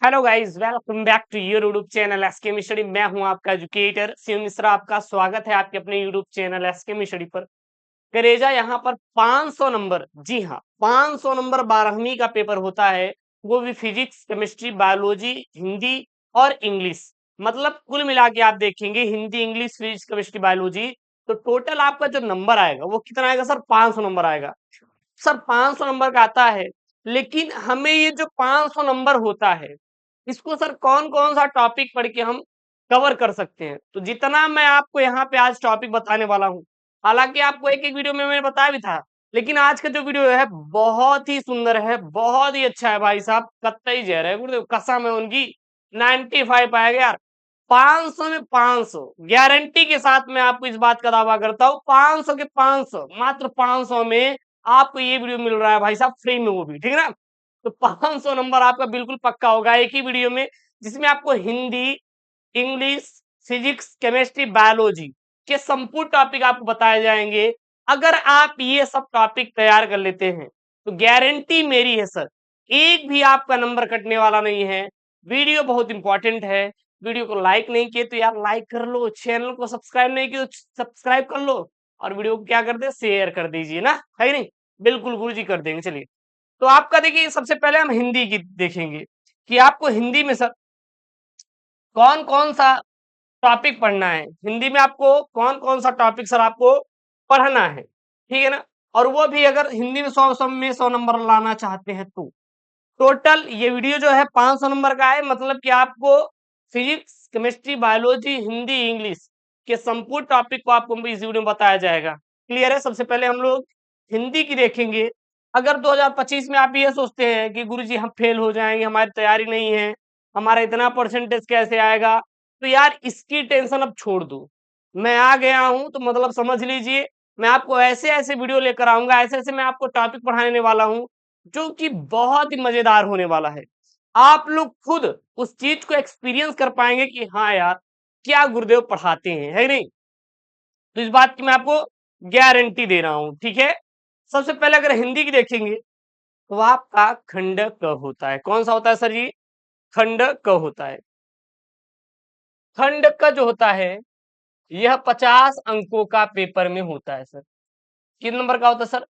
Hello guys, welcome back to your YouTube channel SK study. मैं हूं आपका educator Shiv Mishra. आपका स्वागत है आपके अपने यूट्यूब चैनल एसके स्टडी पर। करेजा यहाँ पर 500 नंबर, जी हाँ 500 नंबर 12वीं का पेपर होता है, वो भी फिजिक्स, केमिस्ट्री, बायोलॉजी, हिंदी और इंग्लिश। मतलब कुल मिला के आप देखेंगे Hindi, English, physics, chemistry, biology, तो टोटल आपका जो नंबर आएगा वो कितना आएगा सर? 500 नंबर आएगा। सर 500 नंबर का आता है, लेकिन हमें ये जो 500 नंबर होता है इसको सर कौन कौन सा टॉपिक पढ़ के हम कवर कर सकते हैं? तो जितना मैं आपको यहाँ पे आज टॉपिक बताने वाला हूँ, हालांकि आपको एक एक वीडियो में मैंने बताया भी था, लेकिन आज का जो वीडियो है बहुत ही सुंदर है, बहुत ही अच्छा है भाई साहब। कत्तई जहर है गुरुदेव, कसम है उनकी। 95 आएगा यार। 500 में 500 गारंटी के साथ मैं आपको इस बात का दावा करता हूँ। 500 के 500, मात्र 500 में आपको ये वीडियो मिल रहा है भाई साहब, फ्री में, वो भी ठीक है ना। तो 500 नंबर आपका बिल्कुल पक्का होगा एक ही वीडियो में, जिसमें आपको Hindi, English, physics, chemistry, biology के संपूर्ण टॉपिक आपको बताए जाएंगे। अगर आप ये सब टॉपिक तैयार कर लेते हैं तो गारंटी मेरी है सर, एक भी आपका नंबर कटने वाला नहीं है। वीडियो बहुत इंपॉर्टेंट है। वीडियो को लाइक नहीं किए तो यार लाइक कर लो, चैनल को सब्सक्राइब नहीं किए तो सब्सक्राइब कर लो, और वीडियो को क्या कर दे, शेयर कर दीजिए ना, है कि नहीं? बिल्कुल गुरुजी कर देंगे। चलिए, तो आपका देखिए सबसे पहले हम हिंदी की देखेंगे कि आपको हिंदी में सर कौन कौन सा टॉपिक पढ़ना है। हिंदी में आपको कौन कौन सा टॉपिक सर आपको पढ़ना है, ठीक है ना। और वो भी अगर हिंदी में 100 नंबर लाना चाहते हैं तो टोटल ये वीडियो जो है 500 नंबर का है। मतलब कि आपको physics, chemistry, biology, Hindi, English के संपूर्ण टॉपिक को आपको इस वीडियो में बताया जाएगा। क्लियर है? सबसे पहले हम लोग हिंदी की देखेंगे। अगर 2025 में आप ये सोचते हैं कि गुरुजी हम फेल हो जाएंगे, हमारी तैयारी नहीं है, हमारा इतना परसेंटेज कैसे आएगा, तो यार इसकी टेंशन अब छोड़ दो। मैं आ गया हूं तो मतलब समझ लीजिए, मैं आपको ऐसे ऐसे वीडियो लेकर आऊंगा, ऐसे ऐसे मैं आपको टॉपिक पढ़ाने वाला हूं जो कि बहुत ही मजेदार होने वाला है। आप लोग खुद उस चीज को एक्सपीरियंस कर पाएंगे कि हाँ यार, क्या गुरुदेव पढ़ाते हैं, है नहीं। तो इस बात की मैं आपको गारंटी दे रहा हूं, ठीक है। सबसे पहले अगर हिंदी की देखेंगे तो आपका खंड क होता है। कौन सा होता है सर जी? खंड क होता है। खंड क जो होता है यह 50 अंकों का पेपर में होता है सर। कितने नंबर का होता है सर?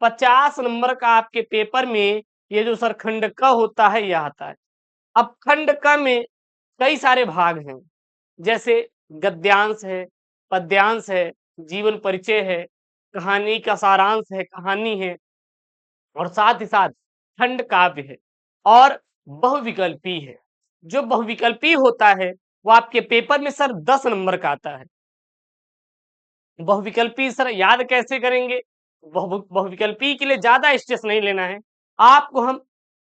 50 नंबर का आपके पेपर में ये जो सर खंड क होता है यह आता है। अब खंड क में कई सारे भाग हैं, जैसे गद्यांश है, पद्यांश है, जीवन परिचय है, कहानी का सारांश है, कहानी है, और साथ ही साथ खंड काव्य है, और बहुविकल्पी है। जो बहुविकल्पी होता है वो आपके पेपर में सर 10 नंबर का आता है। बहुविकल्पी सर याद कैसे करेंगे? बहुविकल्पी के लिए ज्यादा स्ट्रेस नहीं लेना है, आपको हम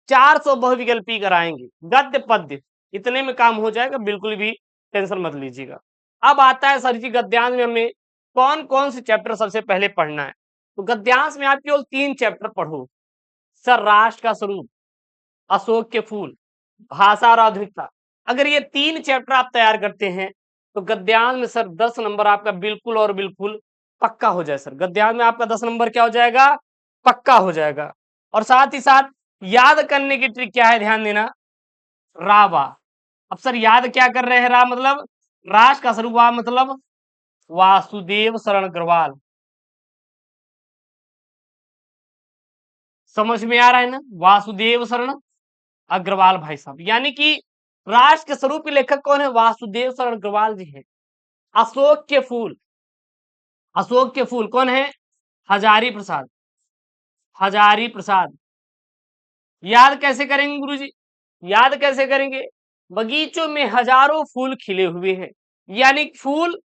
400 बहुविकल्पी कराएंगे, गद्य पद्य, इतने में काम हो जाएगा, बिल्कुल भी टेंशन मत लीजिएगा। अब आता है सर जी गद्यांश में हमें कौन कौन से चैप्टर सबसे पहले पढ़ना है। तो गद्यांश में आप केवल 3 चैप्टर पढ़ो सर। राष्ट्र का स्वरूप, अशोक के फूल, भाषा और आधुनिकता। अगर ये 3 चैप्टर आप तैयार करते हैं तो गद्यांश में सर 10 नंबर आपका बिल्कुल और बिल्कुल पक्का हो जाए सर। गद्यांश में आपका 10 नंबर क्या हो जाएगा? पक्का हो जाएगा। और साथ ही साथ याद करने की ट्रिक क्या है, ध्यान देना। रा वा। अब सर याद क्या कर रहे हैं? रा मतलब राष्ट्र का स्वरूप, वा मतलब वासुदेव शरण अग्रवाल। समझ में आ रहा है ना? वासुदेव शरण अग्रवाल भाई साहब, यानी कि राष्ट्र के स्वरूप के लेखक कौन है? वासुदेव शरण अग्रवाल जी हैं। अशोक के फूल, अशोक के फूल कौन है? हजारी प्रसाद, हजारी प्रसाद। याद कैसे करेंगे गुरुजी? याद कैसे करेंगे? बगीचों में हजारों फूल खिले हुए हैं, यानी फूल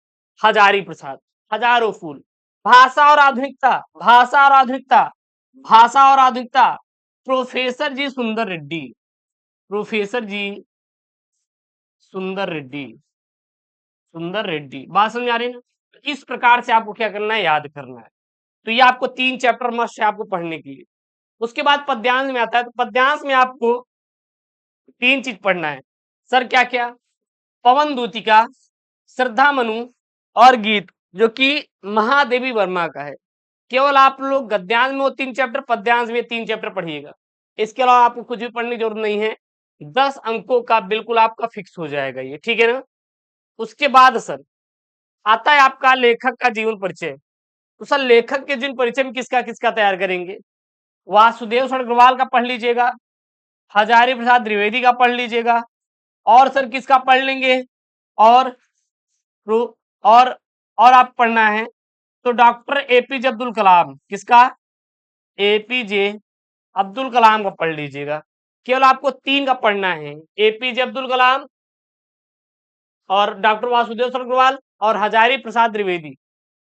हजारी प्रसाद, हजारों फूल। भाषा और आधुनिकता, भाषा और आधुनिकता, भाषा और आधुनिकता, प्रोफेसर जी सुंदर रेड्डी, प्रोफेसर जी सुंदर रेड्डी, सुंदर रेड्डी। बात समझ आ रही है ना? इस प्रकार से आपको क्या करना है, याद करना है। तो ये आपको 3 चैप्टर मस्ट है आपको पढ़ने के लिए। उसके बाद पद्यांश में आता है, तो पद्यांश में आपको 3 चीज पढ़ना है सर। क्या क्या? पवन दूतिका, श्रद्धा मनु और गीत, जो कि महादेवी वर्मा का है। केवल आप लोग गद्यांश में वो 3 चैप्टर, पद्यांश में 3 चैप्टर पढ़िएगा। इसके अलावा आपको कुछ भी पढ़ने की जरूरत नहीं है। 10 अंकों का बिल्कुल आपका फिक्स हो जाएगा ये, ठीक है ना। उसके बाद सर आता है आपका लेखक का जीवन परिचय। तो सर लेखक के जीवन परिचय में किसका किसका तैयार करेंगे? वासुदेव अग्रवाल का पढ़ लीजिएगा, हजारी प्रसाद द्विवेदी का पढ़ लीजिएगा, और सर किसका पढ़ लेंगे? और और और आप पढ़ना है तो डॉक्टर एपीजे अब्दुल कलाम, किसका? एपीजे अब्दुल कलाम का पढ़ लीजिएगा। केवल आपको 3 का पढ़ना है, एपीजे अब्दुल कलाम और डॉक्टर वासुदेव अग्रवाल और हजारी प्रसाद द्विवेदी।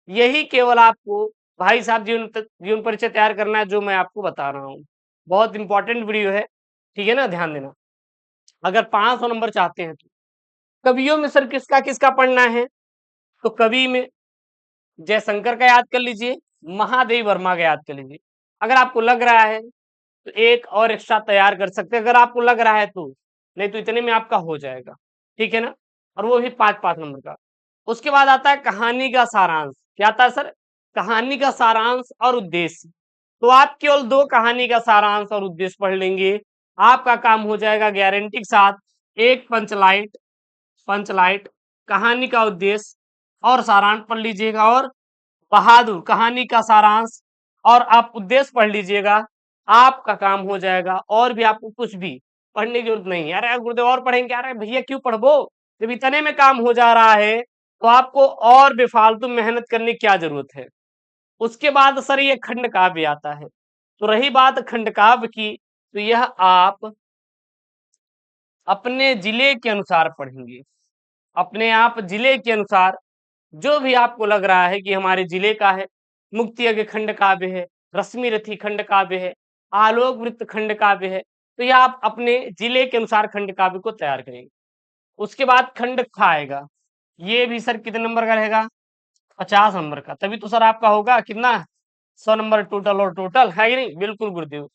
यही केवल आपको भाई साहब जीवन परिचय तैयार करना है, जो मैं आपको बता रहा हूँ। बहुत इंपॉर्टेंट वीडियो है, ठीक है ना, ध्यान देना। अगर 500 नंबर चाहते हैं तो कवियों में सर किसका किसका पढ़ना है? तो कवि में जयशंकर का याद कर लीजिए, महादेव वर्मा का याद कर लीजिए। अगर आपको लग रहा है तो एक और एक्स्ट्रा तैयार कर सकते हैं, अगर आपको लग रहा है तो, नहीं तो इतने में आपका हो जाएगा, ठीक है ना। और वो भी 5-5 नंबर का। उसके बाद आता है कहानी का सारांश। क्या आता है सर? कहानी का सारांश और उद्देश्य। तो आप केवल 2 कहानी का सारांश और उद्देश्य पढ़ लेंगे, आपका काम हो जाएगा गारंटी के साथ। एक पंचलाइट, पंचलाइट कहानी का उद्देश्य और सारांश पढ़ लीजिएगा, और बहादुर कहानी का सारांश और आप उद्देश्य पढ़ लीजिएगा, आपका काम हो जाएगा। और भी आपको कुछ भी पढ़ने की जरूरत नहीं है। अरे गुरुदेव और पढ़ेंगे, अरे भैया क्यों पढ़बो, जब इतने में काम हो जा रहा है तो आपको और बेफालतू मेहनत करने की क्या जरूरत है। उसके बाद सर ये खंड काव्य आता है। तो रही बात खंड काव्य की, तो यह आप अपने जिले के अनुसार पढ़ेंगे, अपने आप जिले के अनुसार। जो भी आपको लग रहा है कि हमारे जिले का है, मुक्ति यज्ञ खंड काव्य है, रश्मि रथी खंड काव्य है, आलोक वृत्त खंड काव्य है, तो यह आप अपने जिले के अनुसार खंड काव्य को तैयार करेंगे। उसके बाद खंड खा आएगा, ये भी सर कितने नंबर का रहेगा? 50 नंबर का। तभी तो सर आपका होगा कितना, 100 नंबर टोटल। और टोटल है ही नहीं, बिल्कुल गुरुदेव।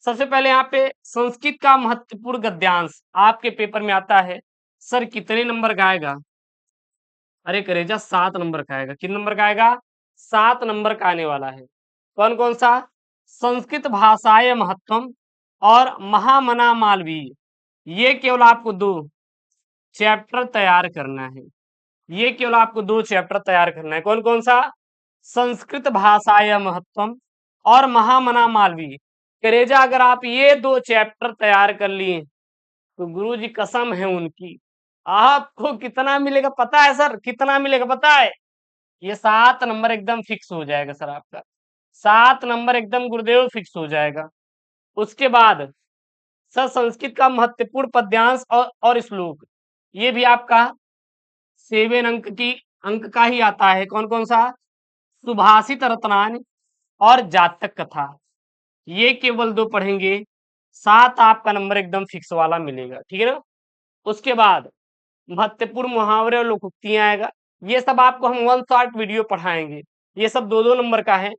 सबसे पहले यहाँ पे संस्कृत का महत्वपूर्ण गद्यांश आपके पेपर में आता है, सर कितने नंबर का आएगा? अरे करेजा 7 नंबर का आएगा। कितने नंबर का आएगा? 7 नंबर का आने वाला है। कौन कौन सा? संस्कृत भाषाय महत्वम और महामना मालवीय। ये केवल आपको 2 चैप्टर तैयार करना है, ये केवल आपको 2 चैप्टर तैयार करना है। कौन कौन सा? संस्कृत भाषाय महत्वम और महामना मालवीय। करेजा अगर आप ये 2 चैप्टर तैयार कर लिए तो गुरु जी कसम है उनकी, आपको कितना मिलेगा पता है सर? कितना मिलेगा पता है? ये 7 नंबर एकदम फिक्स हो जाएगा सर आपका। 7 नंबर एकदम गुरुदेव फिक्स हो जाएगा। उसके बाद सर संस्कृत का महत्वपूर्ण पद्यांश और श्लोक, ये भी आपका 7 अंक का ही आता है। कौन कौन सा? सुभाषित रत्नान और जातक कथा। ये केवल 2 पढ़ेंगे, 7 आपका नंबर एकदम फिक्स वाला मिलेगा, ठीक है ना। उसके बाद महत्वपूर्ण मुहावरे और लोकोक्तियां आएगा। ये सब आपको हम 1 शॉर्ट वीडियो पढ़ाएंगे, ये सब 2-2 नंबर का है।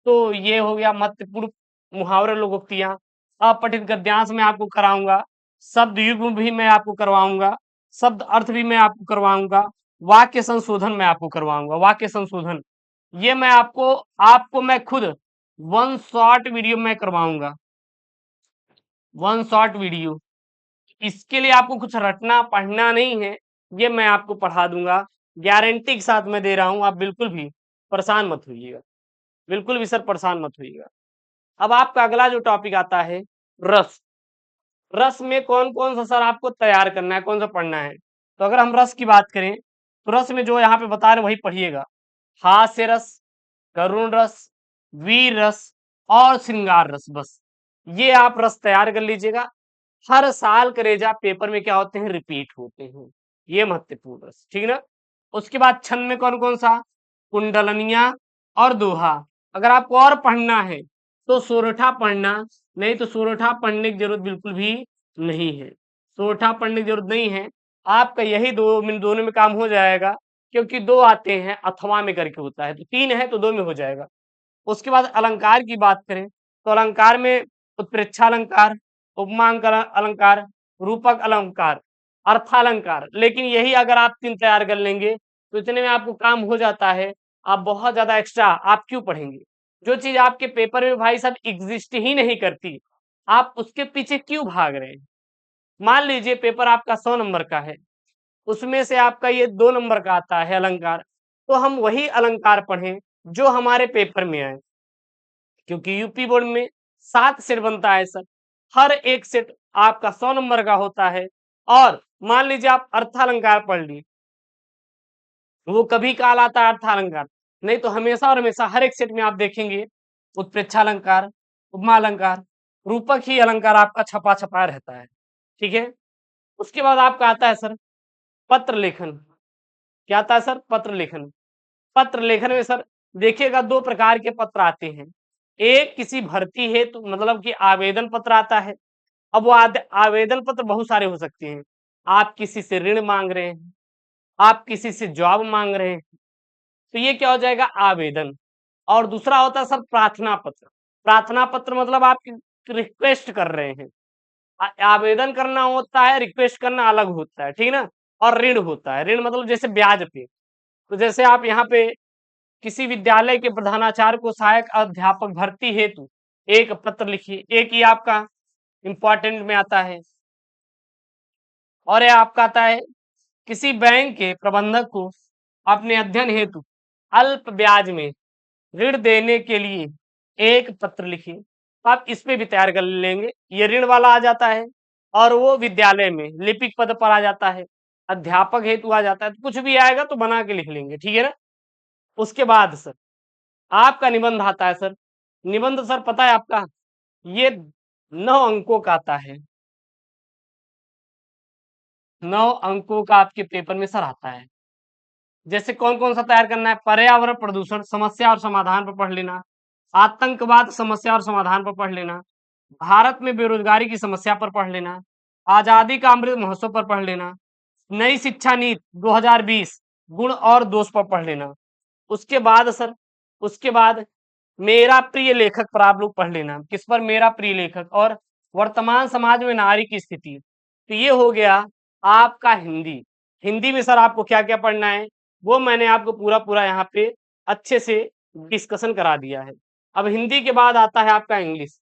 तो ये हो गया महत्वपूर्ण मुहावरे और लोकोक्तियां। अपठित गद्यांश में आपको कराऊंगा, शब्द युग्म भी मैं आपको करवाऊंगा, शब्द अर्थ भी मैं आपको करवाऊंगा, वाक्य संशोधन मैं आपको करवाऊंगा। वाक्य संशोधन ये मैं आपको आपको मैं खुद 1 शॉर्ट वीडियो में करवाऊंगा, 1 शॉर्ट वीडियो। इसके लिए आपको कुछ रटना पढ़ना नहीं है, ये मैं आपको पढ़ा दूंगा, गारंटी के साथ मैं दे रहा हूं। आप बिल्कुल भी परेशान मत होइएगा, बिल्कुल भी सर परेशान मत होइएगा। अब आपका अगला जो टॉपिक आता है रस। रस में कौन कौन सा सर आपको तैयार करना है, कौन सा पढ़ना है? तो अगर हम रस की बात करें तो रस में जो यहाँ पे बता रहे वही पढ़िएगा। हास्य रस, करुण रस, वीर रस और श्रृंगार रस। बस ये आप रस तैयार कर लीजिएगा। हर साल करेजा पेपर में क्या होते हैं? रिपीट होते हैं। ये महत्वपूर्ण रस, ठीक है ना। उसके बाद छंद में कौन कौन सा? कुंडलनिया और दोहा। अगर आपको और पढ़ना है तो सोरठा पढ़ना, नहीं तो सोरठा पढ़ने की जरूरत बिल्कुल भी नहीं है, सोरठा पढ़ने की जरूरत नहीं है। आपका यही दोनों में काम हो जाएगा, क्योंकि 2 आते हैं अथवा में करके होता है, तो 3 है तो 2 में हो जाएगा। उसके बाद अलंकार की बात करें तो अलंकार में उत्प्रेक्षा अलंकार, उपमा अलंकार, रूपक अलंकार, अर्थालंकार। लेकिन यही अगर आप 3 तैयार कर लेंगे तो इतने में आपको काम हो जाता है। आप बहुत ज्यादा एक्स्ट्रा आप क्यों पढ़ेंगे? जो चीज आपके पेपर में भाई साहब एग्जिस्ट ही नहीं करती, आप उसके पीछे क्यों भाग रहे हैं? मान लीजिए पेपर आपका 100 नंबर का है, उसमें से आपका ये 2 नंबर का आता है अलंकार, तो हम वही अलंकार पढ़ें जो हमारे पेपर में आए, क्योंकि यूपी बोर्ड में 7 सेट बनता है सर। हर एक सेट आपका 100 नंबर का होता है। और मान लीजिए आप अर्थालंकार पढ़ लिए, वो कभी काल आता है अर्थालंकार, नहीं तो हमेशा और हमेशा हर एक सेट में आप देखेंगे उत्प्रेक्षालंकार, उपमा अलंकार, रूपक ही अलंकार आपका छपा छपा रहता है। ठीक है, उसके बाद आपका आता है सर पत्र लेखन। क्या आता है सर? पत्र लेखन। पत्र लेखन में सर देखिएगा 2 प्रकार के पत्र आते हैं। एक किसी भर्ती हेतु मतलब कि आवेदन पत्र आता है। अब वो आवेदन पत्र बहुत सारे हो सकते हैं। आप किसी से ऋण मांग रहे हैं, आप किसी से जॉब मांग रहे हैं, तो ये क्या हो जाएगा? आवेदन। और दूसरा होता है सर प्रार्थना पत्र। प्रार्थना पत्र मतलब आप रिक्वेस्ट कर रहे हैं। आवेदन करना होता है, रिक्वेस्ट करना अलग होता है, ठीक है ना? और ऋण होता है, ऋण मतलब जैसे ब्याज पे। तो जैसे आप यहाँ पे किसी विद्यालय के प्रधानाचार्य को सहायक अध्यापक भर्ती हेतु एक पत्र लिखिए, एक ही आपका इंपॉर्टेंट में आता है। और यह आपका आता है किसी बैंक के प्रबंधक को अपने अध्ययन हेतु अल्प ब्याज में ऋण देने के लिए एक पत्र लिखिए। आप इस पे भी तैयार कर लेंगे, ये ऋण वाला आ जाता है। और वो विद्यालय में लिपिक पद पर आ जाता है, अध्यापक हेतु आ जाता है, तो कुछ भी आएगा तो बना के लिख लेंगे, ठीक है ना? उसके बाद सर आपका निबंध आता है सर। निबंध सर पता है आपका ये 9 अंकों का आता है। 9 अंकों का आपके पेपर में सर आता है। जैसे कौन कौन सा तैयार करना है? पर्यावरण प्रदूषण समस्या और समाधान पर पढ़ लेना, आतंकवाद समस्या और समाधान पर पढ़ लेना, भारत में बेरोजगारी की समस्या पर पढ़ लेना, आजादी का अमृत महोत्सव पर पढ़ लेना, नई शिक्षा नीति 2020 गुण और दोष पर पढ़ लेना। उसके बाद सर उसके बाद मेरा प्रिय लेखक पर आप लोग पढ़ लेना। किस पर? मेरा प्रिय लेखक। और वर्तमान समाज में नारी की स्थिति। तो ये हो गया आपका हिंदी। हिंदी में सर आपको क्या क्या पढ़ना है वो मैंने आपको पूरा पूरा यहाँ पे अच्छे से डिस्कशन करा दिया है। अब हिंदी के बाद आता है आपका इंग्लिश।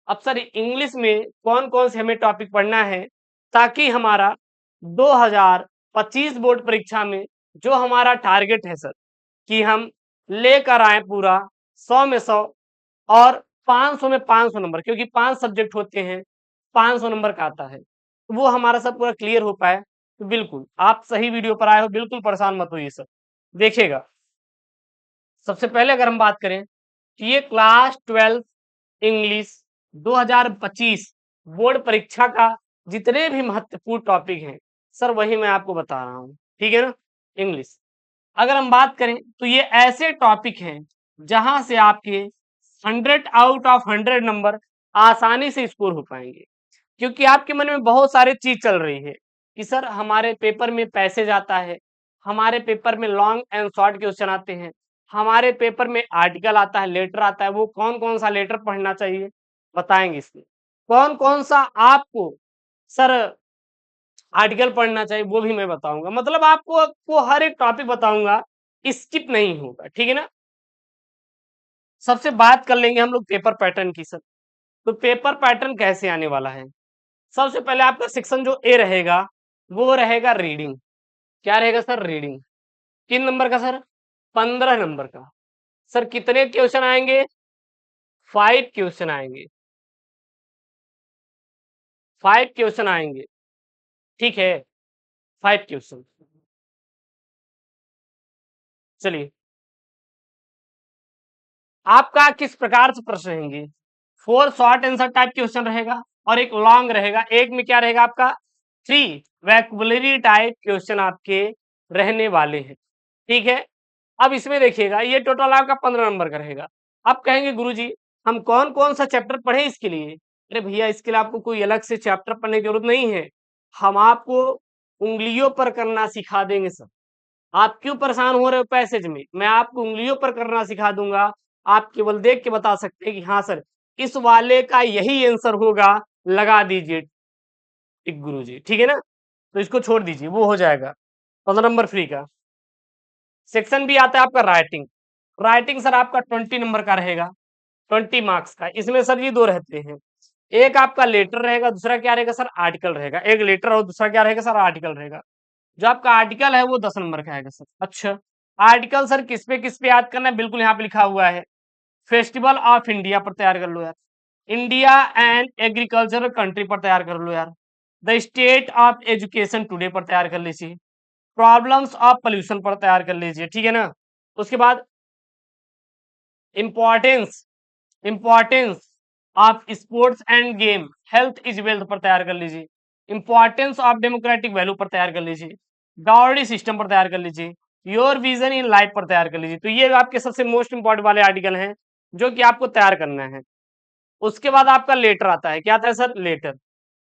अब सर इंग्लिश में कौन कौन से हमें टॉपिक पढ़ना है ताकि हमारा 2025 बोर्ड परीक्षा में जो हमारा टारगेट है सर कि हम लेकर आए पूरा 100 में 100 और 500 में 500 नंबर, क्योंकि 5 सब्जेक्ट होते हैं, 500 नंबर का आता है, तो वो हमारा सब पूरा क्लियर हो पाए। तो बिल्कुल आप सही वीडियो पर आए हो, बिल्कुल परेशान मत होइए सर। देखिएगा सबसे पहले अगर हम बात करें कि ये क्लास 12 इंग्लिश 2025 बोर्ड परीक्षा का जितने भी महत्वपूर्ण टॉपिक हैं सर वही मैं आपको बता रहा हूँ, ठीक है ना? इंग्लिश अगर हम बात करें तो ये ऐसे टॉपिक हैं जहां से आपके 100 आउट ऑफ 100 नंबर आसानी से स्कोर हो पाएंगे। क्योंकि आपके मन में बहुत सारी चीज चल रही है कि सर हमारे पेपर में पैसेज आता है, हमारे पेपर में लॉन्ग एंड शॉर्ट क्वेश्चन आते हैं, हमारे पेपर में आर्टिकल आता है, लेटर आता है, वो कौन कौन सा लेटर पढ़ना चाहिए बताएंगे इसमें। कौन कौन सा आपको सर आर्टिकल पढ़ना चाहिए वो भी मैं बताऊंगा। मतलब आपको हर एक टॉपिक बताऊंगा, स्किप नहीं होगा, ठीक है ना? सबसे बात कर लेंगे हम लोग पेपर पैटर्न की सर। तो पेपर पैटर्न कैसे आने वाला है? सबसे पहले आपका सेक्शन जो ए रहेगा वो रहेगा रीडिंग। क्या रहेगा सर? रीडिंग। किन नंबर का सर? 15 नंबर का। सर कितने क्वेश्चन आएंगे? 5 क्वेश्चन आएंगे। 5 क्वेश्चन आएंगे, ठीक है? 5 क्वेश्चन। चलिए आपका किस प्रकार से प्रश्न रहेंगे? 4 शॉर्ट आंसर टाइप क्वेश्चन रहेगा और एक लॉन्ग रहेगा। एक में क्या रहेगा आपका? 3 वैक्युलरी टाइप क्वेश्चन आपके रहने वाले हैं, ठीक है? अब इसमें देखिएगा ये टोटल आपका 15 नंबर का रहेगा। अब कहेंगे गुरुजी हम कौन कौन सा चैप्टर पढ़े इसके लिए? अरे भैया इसके लिए आपको कोई अलग से चैप्टर पढ़ने की जरूरत नहीं है, हम आपको उंगलियों पर करना सिखा देंगे सर। आप क्यों परेशान हो रहे हो पैसेज में? मैं आपको उंगलियों पर करना सिखा दूंगा। आप केवल देख के बता सकते हैं कि हाँ सर इस वाले का यही आंसर होगा, लगा दीजिए टिक गुरुजी, ठीक है ना? तो इसको छोड़ दीजिए, वो हो जाएगा 15 नंबर फ्री का। सेक्शन भी आता है आपका राइटिंग। राइटिंग सर आपका 20 नंबर का रहेगा, 20 मार्क्स का। इसमें सर ये दो रहते हैं, एक आपका लेटर रहेगा, दूसरा क्या रहेगा सर, आर्टिकल रहेगा। एक लेटर और दूसरा क्या रहेगा सर, आर्टिकल रहेगा। जो आपका आर्टिकल है वो 10 नंबर का आएगा सर। अच्छा, आर्टिकल सर किस पे याद करना है, बिल्कुल यहाँ पे लिखा हुआ है, फेस्टिवल ऑफ इंडिया पर तैयार कर लो यार, इंडिया एंड एग्रीकल्चरल कंट्री पर तैयार कर लो यार, the state of education today पर तैयार कर लीजिए, प्रॉब्लम्स ऑफ पोल्यूशन पर तैयार कर लीजिए, ठीक है ना। उसके बाद importance importance of sports end game, health is wealth पर तैयार कर लीजिए, इंपॉर्टेंस ऑफ डेमोक्रेटिक वैल्यू पर तैयार कर लीजिए, डाउरी सिस्टम पर तैयार कर लीजिए, योर विजन इन लाइफ पर तैयार कर लीजिए। तो ये आपके सबसे मोस्ट इंपॉर्टेंट वाले आर्टिकल हैं जो कि आपको तैयार करना है। उसके बाद आपका लेटर आता है, क्या आता है सर, लेटर।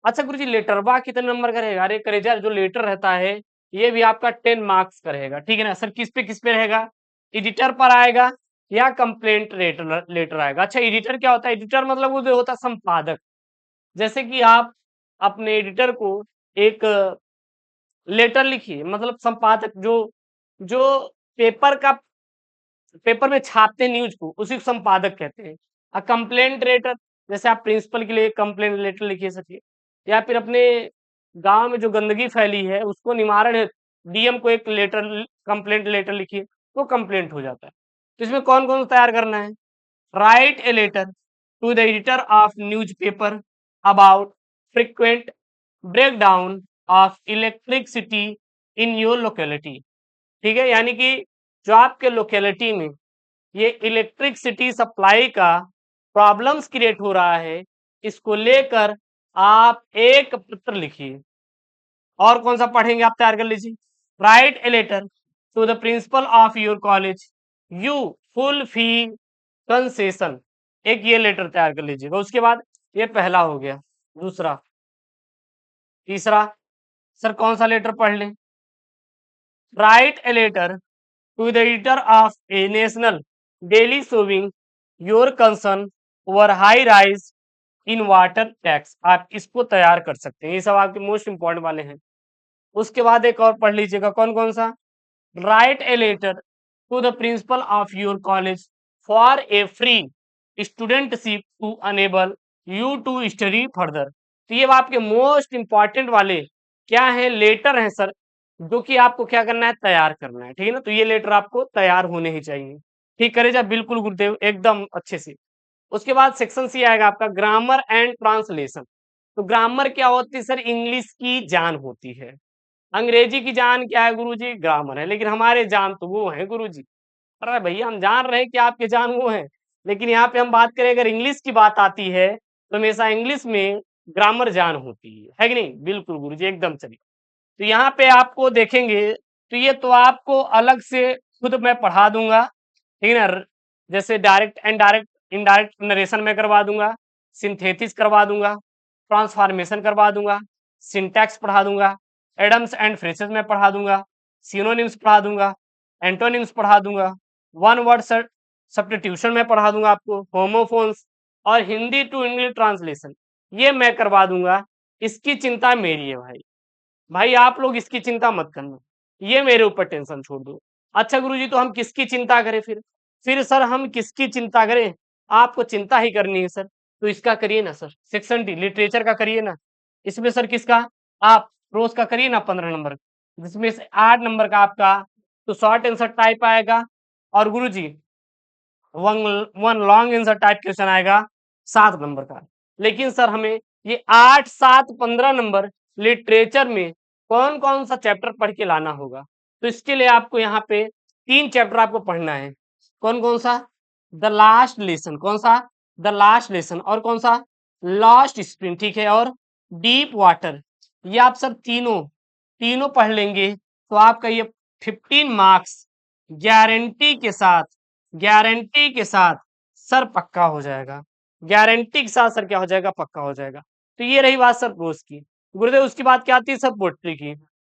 अच्छा गुरु जी, लेटर बा कितने नंबर का रहेगा, अरे करेजा जो लेटर रहता है ये भी आपका 10 मार्क्स का रहेगा, ठीक है ना सर। किस पे रहेगा, एडिटर पर आएगा या कंप्लेंट लेटर लेटर आएगा। अच्छा, एडिटर क्या होता है, एडिटर मतलब वो जो होता है संपादक। जैसे कि आप अपने एडिटर को एक लेटर लिखिए, मतलब संपादक जो जो पेपर का पेपर में छापते हैं न्यूज को, उसी को संपादक कहते हैं। कंप्लेंट लेटर, जैसे आप प्रिंसिपल के लिए कंप्लेंट लेटर लिखिए सके, या फिर अपने गांव में जो गंदगी फैली है उसको निवारण है, डीएम को एक लेटर कंप्लेंट लेटर लिखिए, तो कंप्लेंट हो जाता है। तो इसमें कौन कौन तैयार करना है, write a letter to the editor of newspaper about frequent breakdown of electricity in your locality, ठीक है। यानी कि जो आपके लोकेलिटी में ये इलेक्ट्रिसिटी सप्लाई का प्रॉब्लम्स क्रिएट हो रहा है, इसको लेकर आप एक पत्र लिखिए। और कौन सा पढ़ेंगे आप, तैयार कर लीजिए, write a letter to the principal of your college, you full fee concession, एक ये लेटर तैयार कर लीजिएगा। उसके बाद ये पहला हो गया, दूसरा, तीसरा, सर कौन सा लेटर पढ़ लें, write a letter to the editor of a national daily showing your concern over high rise in water tax, आप इसको तैयार कर सकते हैं। ये सब आपके मोस्ट इंपॉर्टेंट वाले हैं। उसके बाद एक और पढ़ लीजिएगा, कौन कौन सा, write a letter to the principal of your college for a free studentship to enable you to study further. तो ये आपके मोस्ट इंपॉर्टेंट वाले क्या है, लेटर हैं सर, जो कि आपको क्या करना है, तैयार करना है, ठीक है ना। तो ये लेटर आपको तैयार होने ही चाहिए, ठीक करे जा, बिल्कुल गुरुदेव एकदम अच्छे से। उसके बाद सेक्शन सी आएगा आपका, ग्रामर एंड ट्रांसलेशन। तो ग्रामर क्या होती है सर, इंग्लिश की जान होती है। अंग्रेजी की जान क्या है गुरुजी, ग्रामर है। लेकिन हमारे जान तो वो है गुरुजी। अरे भैया हम जान रहे हैं कि आपके जान वो है, लेकिन यहाँ पे हम बात करें, अगर इंग्लिश की बात आती है तो हमेशा इंग्लिश में ग्रामर जान होती है कि नहीं, बिल्कुल गुरुजी एकदम चलिए। तो यहाँ पे आपको देखेंगे, तो ये तो आपको अलग से खुद मैं पढ़ा दूंगा, ठीक है ना। जैसे direct and direct indirect narration में करवा दूंगा, सिंथेसिस करवा दूंगा, ट्रांसफॉर्मेशन करवा दूंगा, सिंटैक्स पढ़ा दूंगा, एडम्स एंड फ्रेसेस में पढ़ा दूंगा, सिनोनिम्स पढ़ा दूंगा, एंटोनिम्स पढ़ा दूंगा, वन वर्ड सब्स्टिट्यूशन में पढ़ा दूंगा आपको, होमोफोन्स और हिंदी टू इंग्लिश ट्रांसलेशन ये मैं करवा दूंगा। इसकी चिंता मेरी है भाई, भाई आप लोग इसकी चिंता मत करना, ये मेरे ऊपर टेंशन छोड़ दो। अच्छा गुरुजी, तो हम किसकी चिंता करें फिर सर हम किसकी चिंता करें, आपको चिंता ही करनी है सर, तो इसका करिए ना सर, सेक्शन डी लिटरेचर का करिए ना। इसमें सर किसका, आप प्रोज का करिए ना 15 नंबर, जिसमें से 8 नंबर का आपका तो शॉर्ट आंसर टाइप आएगा, और Guruji one one long answer type question आएगा 7 नंबर का। लेकिन सर हमें ये 8, 7, 15 नंबर लिटरेचर में कौन कौन सा चैप्टर पढ़ के लाना होगा, तो इसके लिए आपको यहाँ पे 3 चैप्टर आपको पढ़ना है। कौन कौन सा, द लास्ट लेसन, कौन सा, द लास्ट लेसन, और कौन सा, लास्ट स्प्रिंग, ठीक है, और डीप वाटर। ये आप सब तीनों तीनों पढ़ लेंगे तो आपका ये 15 मार्क्स गारंटी के साथ सर पक्का हो जाएगा, गारंटी के साथ सर क्या हो जाएगा, पक्का हो जाएगा। तो ये रही बात सर प्रोज की। गुरुदेव उसकी बात क्या आती है सर, पोएट्री की।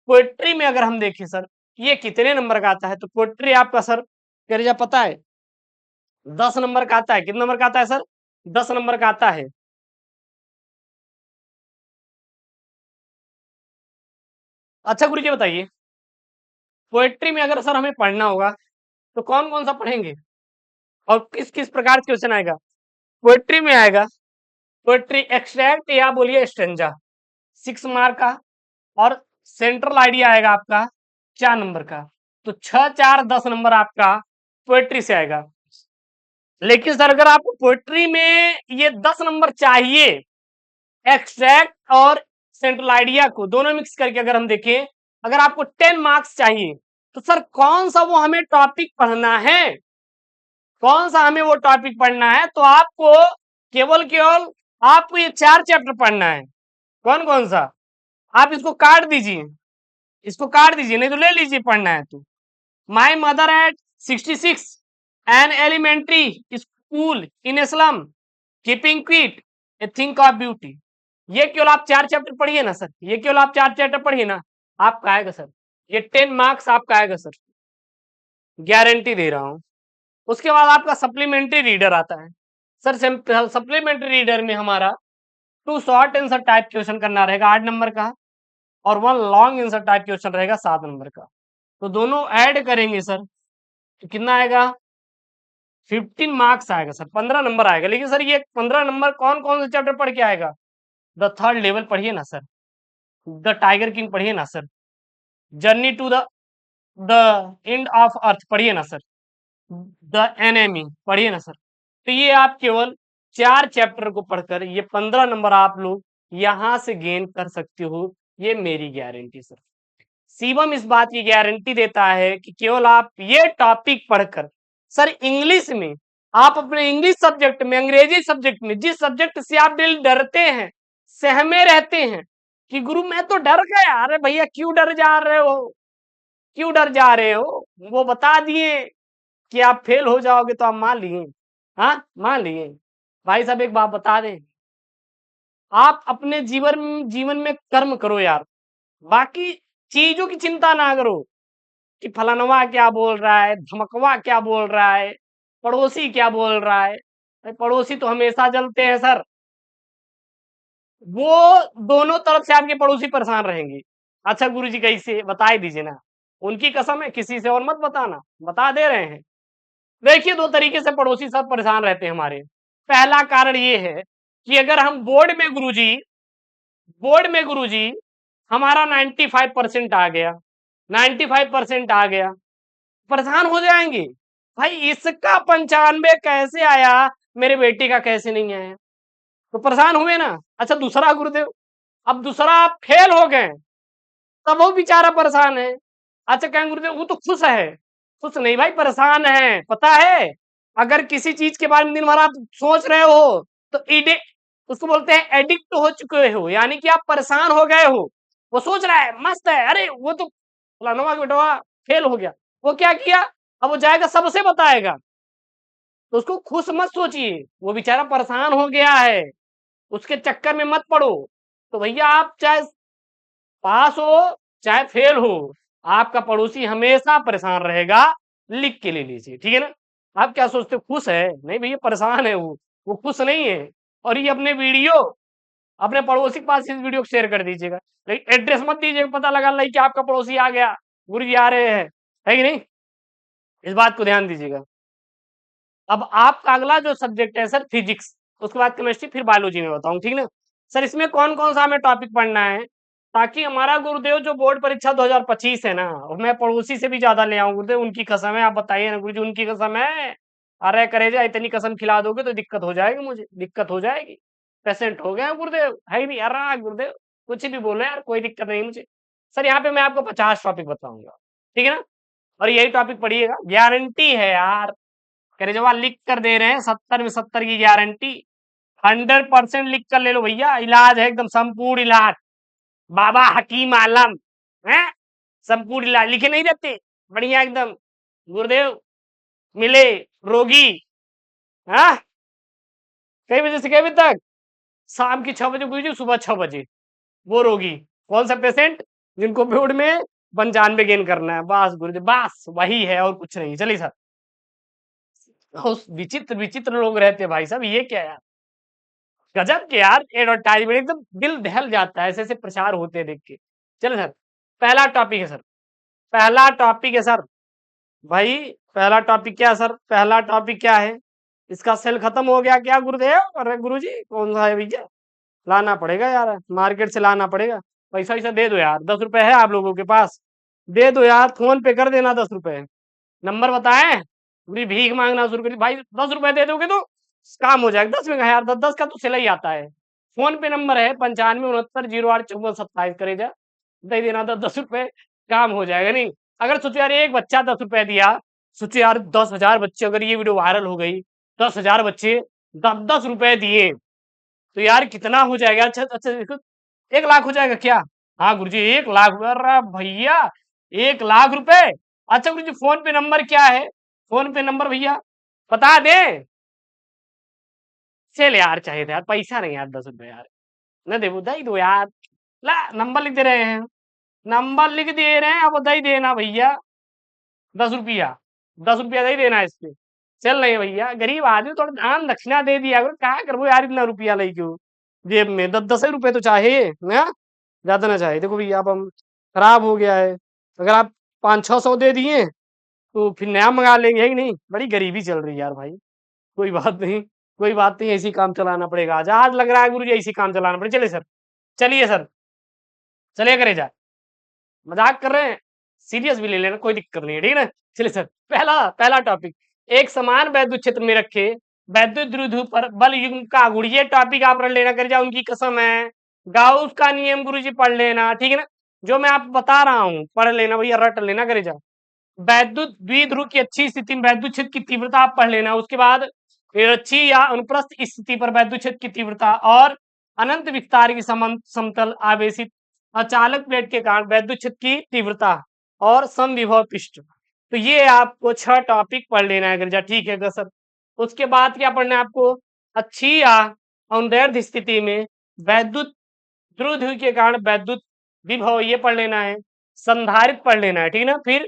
पोएट्री में अगर हम देखें सर, ये कितने नंबर का आता है, तो पोएट्री आपका सर करेजा पता है, 10 नंबर का आता है। कितने नंबर का आता है सर, 10 नंबर का आता है। अच्छा गुरु जी बताइए, पोएट्री में अगर सर हमें पढ़ना होगा तो कौन कौन सा पढ़ेंगे और किस किस प्रकार के क्वेश्चन आएगा। पोएट्री में आएगा पोएट्री एक्सट्रैक्ट या बोलिए स्टेंजा, 6 मार्क का। और सेंट्रल आइडिया आएगा आपका 4 नंबर का। तो 6 4 10 नंबर आपका पोएट्री से आएगा। लेकिन सर अगर आपको पोएट्री में ये 10 नंबर चाहिए, एक्सट्रैक्ट और सेंट्रल आइडिया को दोनों मिक्स करके अगर हम देखें, अगर आपको 10 मार्क्स चाहिए, तो सर कौन सा वो हमें टॉपिक पढ़ना है, कौन सा हमें वो टॉपिक पढ़ना है? तो आपको केवल केवल आपको ये 4 चैप्टर पढ़ना है। कौन कौन सा? आप इसको काट दीजिए, इसको काट दीजिए, नहीं तो ले लीजिए पढ़ना है तो। My mother at 66, an elementary school in slum, keeping quiet, a thing of beauty. ये केवल आप 4 चैप्टर पढ़िए ना सर, ये केवल आप 4 चैप्टर पढ़िए ना, आपका आएगा सर, ये 10 मार्क्स आपका आएगा सर, गारंटी दे रहा हूं। उसके बाद आपका सप्लीमेंट्री रीडर आता है सर। सप्लीमेंट्री रीडर में हमारा 2 शॉर्ट आंसर टाइप क्वेश्चन करना रहेगा 8 नंबर का, और 1 लॉन्ग आंसर टाइप क्वेश्चन रहेगा 7 नंबर का। तो दोनों ऐड करेंगे सर तो कितना आएगा? 15 मार्क्स आएगा सर, 15 नंबर आएगा। लेकिन सर ये 15 नंबर कौन कौन से चैप्टर पढ़ के आएगा? द थर्ड लेवल पढ़िए ना सर, द टाइगर किंग पढ़िए ना sir, journey to the the end of earth पढ़िए ना सर, द एनेमी पढ़िए ना सर। तो ये आप केवल 4 चैप्टर को पढ़कर ये 15 नंबर आप लोग यहां से गेन कर सकते हो, ये मेरी गारंटी सर। शिवम इस बात की गारंटी देता है कि केवल आप ये टॉपिक पढ़कर सर इंग्लिश में, आप अपने इंग्लिश सब्जेक्ट में, अंग्रेजी सब्जेक्ट में, जिस सब्जेक्ट से आप दिल डरते हैं, सहमे रहते हैं कि गुरु मैं तो डर गया, अरे भैया क्यों डर जा रहे हो, क्यों डर जा रहे हो? वो बता दिए कि आप फेल हो जाओगे तो आप मान लिए। हाँ मान लिए। भाई साहब एक बात बता दें, आप अपने जीवन में कर्म करो यार, बाकी चीजों की चिंता ना करो कि फलानवा क्या बोल रहा है, धमकवा क्या बोल रहा है, पड़ोसी क्या बोल रहा है। भाई पड़ोसी तो हमेशा जलते हैं सर, वो दोनों तरफ से आपके पड़ोसी परेशान रहेंगे। अच्छा गुरुजी कैसे बता ही दीजिए ना, उनकी कसम है किसी से और मत बताना, बता दे रहे हैं। देखिए 2 तरीके से पड़ोसी सब परेशान रहते हैं हमारे। पहला कारण ये है कि अगर हम बोर्ड में गुरुजी हमारा 95% आ गया, 95% आ गया, परेशान हो जाएंगे। भाई इसका 95 कैसे आया, मेरे बेटे का कैसे नहीं आया, तो परेशान हुए ना। अच्छा दूसरा गुरुदेव, अब दूसरा आप फेल हो गए, तब वो बेचारा परेशान है। अच्छा कहें गुरुदेव वो तो खुश है, खुश नहीं भाई परेशान है। पता है अगर किसी चीज के बारे में दिन भर आप सोच रहे हो तो उसको बोलते हैं एडिक्ट हो चुके हो, यानी कि आप परेशान हो गए हो। वो सोच रहा है मस्त है, अरे वो तो फलाना बेटवा फेल हो गया, वो क्या किया, अब वो जाएगा सबसे बताएगा। तो उसको खुश मत सोचिए, वो बेचारा परेशान हो गया है, उसके चक्कर में मत पड़ो। तो भैया आप चाहे पास हो चाहे फेल हो, आपका पड़ोसी हमेशा परेशान रहेगा, लिख के ले लीजिए, ठीक है ना। आप क्या सोचते हो खुश है? नहीं भैया परेशान है वो खुश नहीं है। और ये अपने पड़ोसी के पास इस वीडियो को शेयर कर दीजिएगा, लेकिन एड्रेस मत दीजिएगा, पता लगा नहीं कि आपका पड़ोसी आ गया, गुरु जी आ रहे हैं, है कि नहीं। इस बात को ध्यान दीजिएगा। अब आपका अगला जो सब्जेक्ट है सर फिजिक्स, उसके बाद केमिस्ट्री, फिर बायोलॉजी में बताऊं, ठीक ना। सर इसमें कौन कौन सा हमें टॉपिक पढ़ना है, ताकि हमारा गुरुदेव जो बोर्ड परीक्षा 2025 है ना, मैं पड़ोसी से भी ज्यादा ले आऊं गुरुदेव, उनकी कसम है, आप बताइए ना गुरुजी, उनकी कसम है। अरे करेजा इतनी कसम खिला दोगे तो दिक्कत हो जाएगी, मुझे दिक्कत हो जाएगी। पेशेंट हो गया गुरुदेव, है नहीं अरे गुरुदेव कुछ भी बोलो यार, कोई दिक्कत नहीं मुझे। सर यहाँ पे मैं आपको 50 टॉपिक बताऊंगा, ठीक है ना। और यही टॉपिक पढ़िएगा, गारंटी है यार, करेजवा लिख कर दे रहे हैं, 70 में 70 की गारंटी, 100% लिख कर ले लो भैया, इलाज है एकदम संपूर्ण इलाज, बाबा हकीम आलम है, संपूर्ण इलाज लिखे नहीं देते, बढ़िया एकदम। गुरुदेव मिले रोगी, हाँ कई बजे से कई बजे तक, शाम की 6 बजे गुरुजी, सुबह 6 बजे। वो रोगी कौन सा पेशेंट, जिनको बोर्ड में 95 गेन करना है, बस गुरुदेव बस वही है और कुछ नहीं। चलिए सर, विचित्र विचित्र लोग रहते हैं भाई साहब, ये क्या यार, गजब के यार एडवर्टाइजमेंट, एकदम दिल दहल जाता है ऐसे ऐसे प्रचार होते हैं देख के। चलो सर पहला टॉपिक है सर, पहला टॉपिक है सर, भाई पहला टॉपिक क्या है सर, पहला टॉपिक क्या है, इसका सेल खत्म हो गया क्या गुरुदेव? अरे गुरुजी कौन सा है भैया, लाना पड़ेगा यार, मार्केट से लाना पड़ेगा। पैसा वैसा दे दो यार, 10 रुपए है आप लोगों के पास, दे दो यार, फोन पे कर देना 10 रुपए। नंबर बताएं, पूरी भीख मांगना शुरू करी भाई, 10 रुपए दे दोगे तो काम हो जाएगा। 10 में का यार, 10 का तो सिला ही आता है। फोन पे नंबर है 95 69 08 54 27 करे जा, दे देना 10 10 रुपए, काम हो जाएगा। नहीं अगर सोचो यार एक बच्चा 10 रुपए दिया, सोचो यार 10,000 बच्चे, अगर ये वीडियो वायरल हो गई, 10,000 बच्चे 10 10 रुपए दिए, तो यार कितना हो जाएगा? अच्छा अच्छा देखो, 1 लाख हो जाएगा क्या? हाँ गुरुजी 1 लाख, अरे भैया 1 लाख रुपए। अच्छा गुरुजी फोन पे नंबर क्या है? फोन पे नंबर भैया बता दे। चल यार चाहिए था यार, पैसा नहीं यार, 10 रुपए यार, न दे दे ही दो यार। ला नंबर लिख दे रहे हैं, नंबर लिख दे रहे हैं, अब दे देना भैया 10 रुपया, 10 रुपया दे देना इस पे। चल नहीं भैया, गरीब आदमी, थोड़ा दान दक्षिणा दे दिया करो, क्या करो यार इतना रुपया ले क्यों जेब में? 10 10 रुपए तो चाहिए ना, ज्यादा ना चाहिए। देखो भैया अब हम खराब हो गया है, अगर आप 500 600 दे दिए तो फिर नया मंगा लेंगे, है कि नहीं? बड़ी गरीबी चल रही है यार भाई। कोई बात नहीं, कोई बात नहीं, ऐसी काम चलाना पड़ेगा। आज लग रहा है गुरु जी ऐसी काम चलाना पड़ेगा। चलिए सर, चलिए सर, चलिए करे जा, मजाक कर रहे हैं, सीरियस भी ले लेना, कोई दिक्कत नहीं है, ठीक है ना? चलिए सर, पहला पहला टॉपिक, एक समान वैद्युत क्षेत्र में रखे वैद्युत द्विध्रुव पर बल युग्म का गुण, ये टॉपिक आप पढ़ लेना, कर जाओ उनकी कसम है। गाउस का नियम गुरुजी पढ़ लेना, ठीक है ना? जो मैं आपको बता रहा हूँ पढ़ लेना भैया, रट लेना, करे जाओ। वैद्युत द्विध्रुव की अच्छी स्थिति में वैद्युत क्षेत्र की तीव्रता आप पढ़ लेना। उसके बाद निरक्षीय या अनुप्रस्थ स्थिति पर वैद्युत क्षेत्र की तीव्रता, और अनंत विस्तार की समतल आवेशित अचालक प्लेट के कारण वैद्युत क्षेत्र की तीव्रता और समविभव पृष्ठ। तो ये आपको 6 टॉपिक पढ़ लेना है गिरजा, ठीक है सर? उसके बाद क्या पढ़ना है आपको? अच्छी या अनुदैर्ध्य स्थिति में वैद्युत द्विध्रुव के कारण वैद्युत विभव, ये पढ़ लेना है। संधारित्र पढ़ लेना है, ठीक है ना? फिर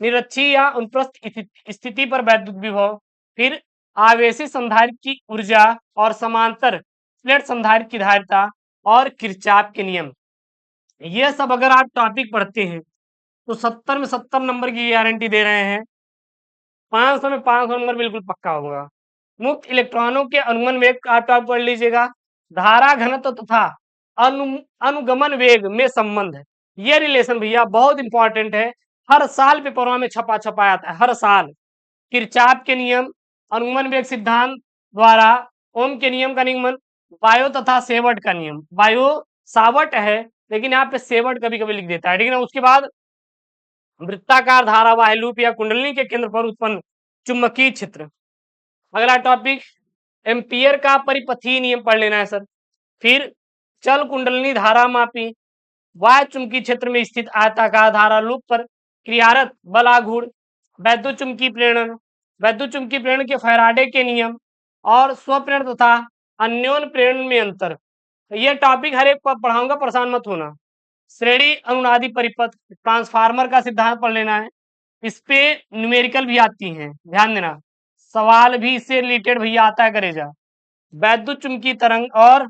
निरक्षीय या अनुप्रस्थ स्थिति पर वैद्युत विभव, फिर आवेशित संधारित्र की ऊर्जा और समांतर प्लेट संधारित्र की धारिता और किरचॉफ के नियम। ये सब अगर आप टॉपिक पढ़ते हैं तो 70 में 70 नंबर की गारंटी दे रहे हैं, 500 में 500 नंबर बिल्कुल पक्का होगा। मुक्त इलेक्ट्रॉनों के अनुगमन वेग का आप टॉपिक पढ़ लीजिएगा, धारा घनत्व तथा अनुगमन वेग में संबंध है, ये रिलेशन भैया बहुत इंपॉर्टेंट है, हर साल पेपरों में छपा छपा आता है, हर साल। किरचॉफ के नियम, अनुगमन वेग सिद्धांत द्वारा ओम के नियम का निगमन, बायो तथा सेवर्ट का नियम, बायो सावर्ट है लेकिन यहाँ पे सेवर्ट कभी कभी लिख देता है, ठीक है ना? उसके बाद वृत्ताकार धारावाही लूप या कुंडली के केंद्र पर उत्पन्न चुंबकीय क्षेत्र। अगला टॉपिक एम्पियर का परिपथीय नियम पढ़ लेना है सर। फिर चल कुंडलनी धारा मापी, वायु चुंबकीय क्षेत्र में स्थित आयताकार धारा लूप पर क्रियारत बल आघूर्ण, वैद्युत चुंबकीय प्रेरण, वैद्युत चुंबकीय प्रेरण के फैराडे के नियम और स्वप्रेरण तथा अन्योन प्रेरण में अंतर। ये टॉपिक हर एक पर पढ़ाऊंगा, परेशान मत होना। श्रेणी अनुनादी परिपथ, ट्रांसफार्मर का सिद्धांत पढ़ लेना है, इस पे न्यूमेरिकल भी आती हैं, ध्यान देना, सवाल भी इससे रिलेटेड भैया आता है, करेजा। वैद्युत चुंबकीय तरंग और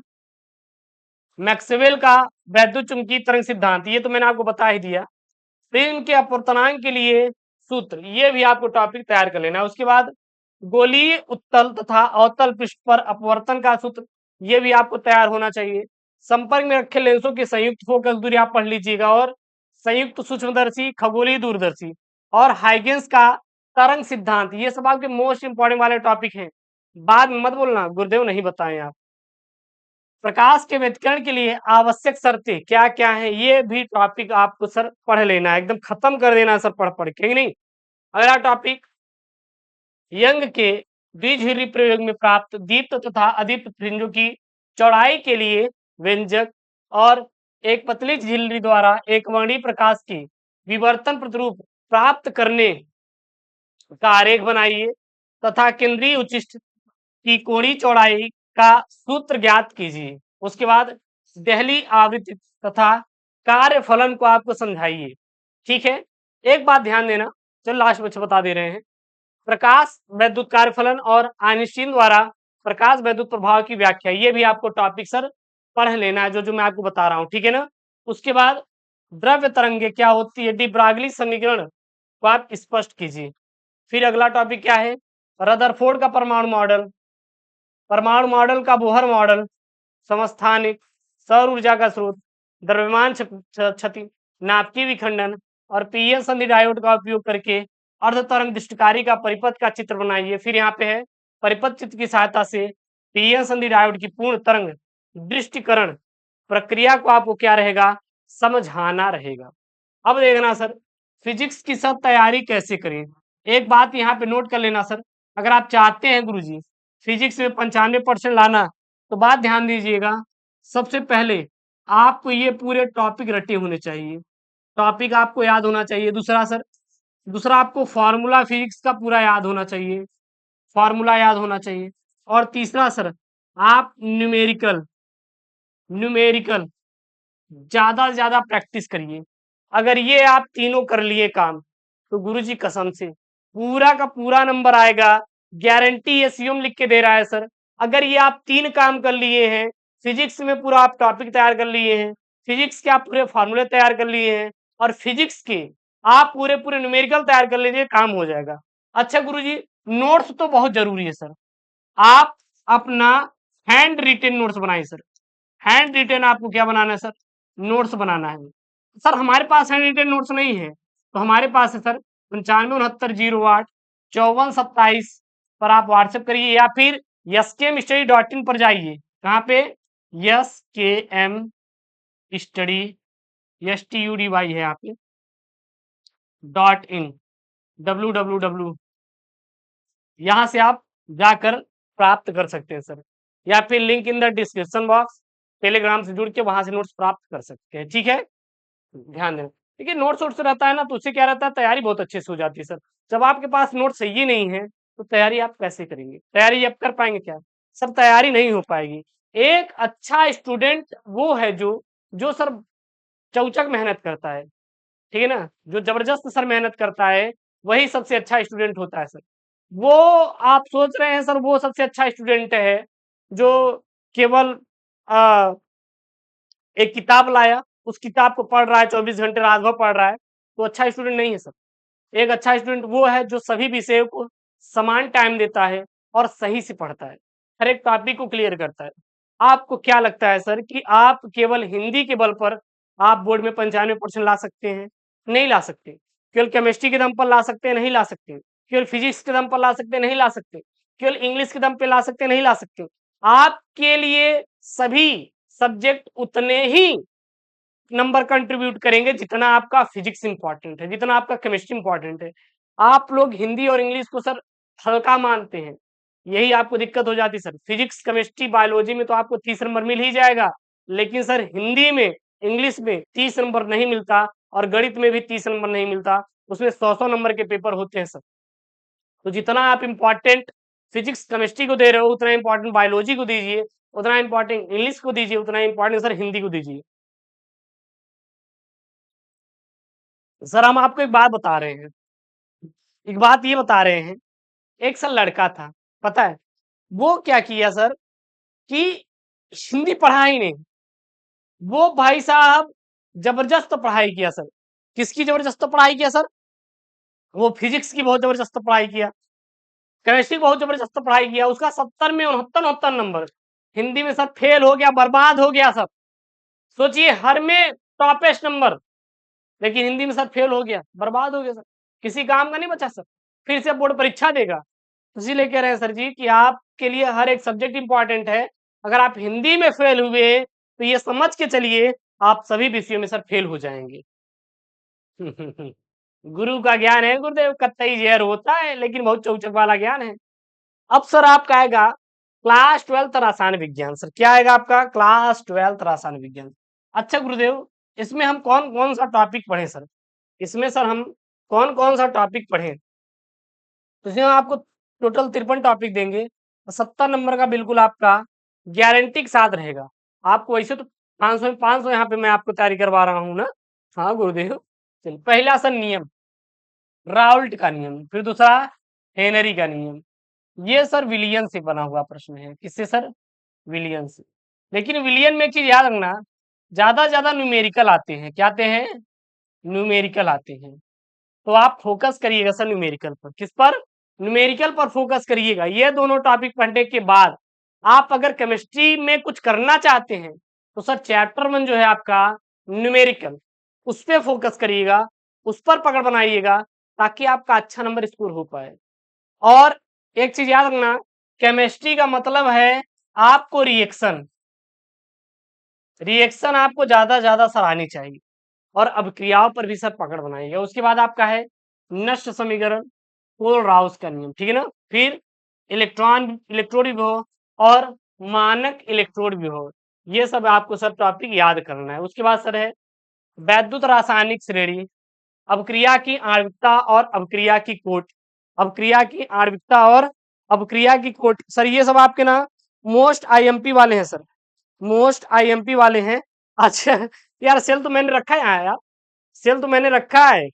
मैक्सवेल का वैद्युत चुंबकीय तरंग सिद्धांत, ये तो मैंने आपको बता ही दिया। स्पिन के अपवर्तनांक के लिए सूत्र, ये भी आपको टॉपिक तैयार कर लेना है। उसके बाद गोलीय उत्तल तथा अवतल पृष्ठ पर अपवर्तन का सूत्र, ये भी आपको तैयार होना चाहिए। संपर्क में रखे लेंसों की संयुक्त फोकस दूरी आप पढ़ लीजिएगा, और संयुक्त सूक्ष्मदर्शी, खगोलीय दूरदर्शी और हाइगेंस का तरंग सिद्धांत, ये सब आपके मोस्ट इंपॉर्टेंट वाले टॉपिक हैं। बाद में मत बोलना गुरुदेव नहीं बताएं आप। प्रकाश के व्यतिकरण के लिए आवश्यक शर्तें क्या क्या है, ये भी टॉपिक आपको सर पढ़ लेना है, एकदम खत्म कर देना सर पढ़ पढ़ के, नहीं? अगला टॉपिक यंग के द्विध्रुवीय प्रयोग में प्राप्त दीप्त तथा अदीप्त फ्रिंजों की चौड़ाई के लिए व्यंजक, और एक पतली झिल्ली द्वारा एक वर्णीय प्रकाश की विवर्तन प्रतिरूप प्राप्त करने का आरेख बनाइए, तथा केंद्रीय उच्चिष्ट की कोणीय चौड़ाई का सूत्र ज्ञात कीजिए। उसके बाद दहली आवृत्ति तथा कार्यफलन को आपको समझाइए, ठीक है? एक बात ध्यान देना, चलो लास्ट में बता दे रहे हैं, प्रकाश वैद्युत कार्यफलन और आइंस्टीन द्वारा प्रकाश वैद्युत प्रभाव की व्याख्या, ये भी आपको टॉपिक सर पढ़ लेना है, जो मैं आपको बता रहा हूँ, ठीक है ना? उसके बाद द्रव्य तरंगे क्या होती है, डी ब्रागली समीकरण को आप स्पष्ट कीजिए। फिर अगला टॉपिक क्या है, रदरफोर्ड का परमाणु मॉडल का बोहर मॉडल, समस्थानिक, सौर ऊर्जा का स्रोत, द्रव्यमान क्षति, नाभिकीय विखंडन और पीएन संधि डायोड का उपयोग करके अर्ध तरंग दृष्टिकारी का परिपथ का चित्र बनाइए। फिर यहाँ पे है परिपथ चित्र की सहायता से पीएन संधि डायोड की पूर्ण तरंग दृष्टिकरण प्रक्रिया को आपको क्या रहेगा, समझाना रहेगा। अब देखना सर, फिजिक्स की सब तैयारी कैसे करें। एक बात यहाँ पे नोट कर लेना सर, अगर आप चाहते हैं गुरुजी फिजिक्स में 95% लाना, तो बात ध्यान दीजिएगा, सबसे पहले आपको ये पूरे टॉपिक रटे होने चाहिए, टॉपिक आपको याद होना चाहिए। दूसरा सर, दूसरा आपको फॉर्मूला फिजिक्स का पूरा याद होना चाहिए, फॉर्मूला याद होना चाहिए। और तीसरा सर, आप न्यूमेरिकल न्यूमेरिकल ज्यादा से ज्यादा प्रैक्टिस करिए। अगर ये आप तीनों कर लिए काम, तो गुरुजी कसम से पूरा का पूरा नंबर आएगा, गारंटी ये सीएम लिख के दे रहा है सर। अगर ये आप 3 काम कर लिए हैं, फिजिक्स में पूरा आप टॉपिक तैयार कर लिए हैं, फिजिक्स के आप पूरे फॉर्मूले तैयार कर लिए हैं, और फिजिक्स के आप पूरे पूरे न्यूमेरिकल तैयार कर लीजिए, काम हो जाएगा। अच्छा गुरुजी, नोट्स तो बहुत जरूरी है सर, आप अपना हैंड रिटेन नोट्स बनाइए सर। हैंड रिटेन आपको क्या बनाना है सर, नोट्स बनाना है। सर हमारे पास हैंड रिटेन नोट्स नहीं है, तो हमारे पास है सर 9569085427 पर आप व्हाट्सएप करिए, या फिर skmstudy.in पर जाइए। कहाँ पे, skm स्टडी STUDY है यहाँ पे .in www, यहाँ से आप जाकर प्राप्त कर सकते हैं सर, या फिर link in the description box, Telegram से जुड़ के वहां से नोट्स प्राप्त कर सकते हैं। ठीक है, ध्यान देना। देखिए नोट्स वोट्स रहता है ना, तो उससे क्या रहता है, तैयारी बहुत अच्छे से हो जाती है सर। जब आपके पास नोट्स सही नहीं है, तो तैयारी आप कैसे करेंगे, तैयारी आप कर पाएंगे क्या, सर तैयारी नहीं हो पाएगी। एक अच्छा स्टूडेंट वो है जो जो सर चौचक मेहनत करता है, ठीक है ना, जो जबरदस्त सर मेहनत करता है, वही सबसे अच्छा स्टूडेंट होता है सर। वो आप सोच रहे हैं सर वो सबसे अच्छा स्टूडेंट है जो केवल एक किताब लाया, उस किताब को पढ़ रहा है, 24 घंटे रात भर पढ़ रहा है, तो अच्छा स्टूडेंट नहीं है सर। एक अच्छा स्टूडेंट वो है जो सभी विषयों को समान टाइम देता है और सही से पढ़ता है, हर एक टॉपिक को क्लियर करता है। आपको क्या लगता है सर कि आप केवल हिंदी के बल पर आप बोर्ड में 95% ला सकते हैं? नहीं ला सकते। केवल केमिस्ट्री के दम पर ला सकते हैं? नहीं ला सकते। केवल फिजिक्स के दम पर ला सकते हैं? नहीं ला सकते। केवल इंग्लिश के दम पे ला सकते हैं? नहीं ला सकते। आपके लिए सभी सब्जेक्ट उतने ही नंबर कंट्रीब्यूट करेंगे जितना आपका फिजिक्स इंपॉर्टेंट है, जितना आपका केमिस्ट्री इंपॉर्टेंट है। आप लोग हिंदी और इंग्लिश को सर हल्का मानते हैं, यही आपको दिक्कत हो जाती है सर। फिजिक्स केमिस्ट्री बायोलॉजी में तो आपको 30 नंबर मिल ही जाएगा, लेकिन सर हिंदी में इंग्लिश में 30 नंबर नहीं मिलता, और गणित में भी 30 नंबर नहीं मिलता, उसमें 100-100 नंबर के पेपर होते हैं सर। तो जितना आप इम्पोर्टेंट फिजिक्स केमिस्ट्री को दे रहे हो, उतना इम्पोर्टेंट बायोलॉजी को दीजिए, उतना इम्पोर्टेंट इंग्लिश को दीजिए, उतना इम्पोर्टेंट सर हिंदी को दीजिए। सर हम आपको एक बात बता रहे हैं, एक बात ये बता रहे हैं, एक सर लड़का था, पता है वो क्या किया सर कि हिंदी पढ़ा ही नहीं, वो भाई साहब जबरदस्त पढ़ाई किया सर। किसकी जबरदस्त पढ़ाई किया सर, वो फिजिक्स की बहुत जबरदस्त पढ़ाई किया, केमिस्ट्री बहुत जबरदस्त पढ़ाई किया, उसका 70 में 69 नंबर। हिंदी में सर फेल हो गया, बर्बाद हो गया सब। सोचिए हर में टॉपेस्ट नंबर, लेकिन हिंदी में सर फेल हो गया, बर्बाद हो गया सर, किसी काम का नहीं बचा सर, फिर से बोर्ड परीक्षा देगा। इसीलिए कह रहे हैं सर जी कि आपके लिए हर एक सब्जेक्ट इंपॉर्टेंट है। अगर आप हिंदी में फेल हुए, तो ये समझ के चलिए आप सभी विषयों में सर फेल हो जाएंगे। गुरु का ज्ञान है गुरुदेव कत्तई जहर होता है, लेकिन बहुत चौचक वाला ज्ञान है। अब सर आपका आएगा क्लास 12th रसायन विज्ञान। सर क्या आएगा आपका, क्लास 12th रसायन विज्ञान। अच्छा गुरुदेव, इसमें हम कौन कौन सा टॉपिक पढ़े सर, इसमें सर हम कौन कौन सा टॉपिक पढ़े, तो इसमें आपको टोटल 53 टॉपिक देंगे, 70 नंबर का बिल्कुल आपका गारंटी के साथ रहेगा। आपको वैसे तो 500 में 500 यहाँ पे मैं आपको तैयारी करवा रहा हूँ ना। हाँ गुरुदेव, चलिए पहला सर नियम, राउल्ट का नियम, फिर दूसरा हेनरी का नियम। ये सर विलियन से बना हुआ प्रश्न है, किससे सर, विलियन से। लेकिन विलियन में एक चीज याद रखना, ज्यादा न्यूमेरिकल आते हैं, क्या आते हैं, न्यूमेरिकल आते हैं। तो आप फोकस करिएगा सर न्यूमेरिकल पर, किस पर, न्यूमेरिकल पर फोकस करिएगा। ये दोनों टॉपिक पढ़ने के बाद आप अगर केमिस्ट्री में कुछ करना चाहते हैं तो सर चैप्टर 1 जो है आपका न्यूमेरिकल, उस पे फोकस करिएगा, उस पर पकड़ बनाइएगा, ताकि आपका अच्छा नंबर स्कोर हो पाए। और एक चीज याद रखना, केमिस्ट्री का मतलब है आपको रिएक्शन रिएक्शन आपको ज्यादा सर आनी चाहिए, और अभिक्रियाओं पर भी सर पकड़ बनाइएगा। उसके बाद आपका है नष्ट समीकरण, पोल राउस का नियम, ठीक है ना। फिर इलेक्ट्रोड विभव और मानक इलेक्ट्रोड विभव, ये सब आपको सर टॉपिक याद करना है। उसके बाद सर है वैद्युत रासायनिक श्रेणी, अभिक्रिया की आणविकता और अभिक्रिया की कोट, अभिक्रिया की आणविकता और अभिक्रिया की कोट। सर ये सब आपके ना मोस्ट आईएमपी वाले हैं सर, मोस्ट आईएमपी वाले हैं। अच्छा यार, सेल तो मैंने रखा है यहाँ यार, सेल तो मैंने रखा है,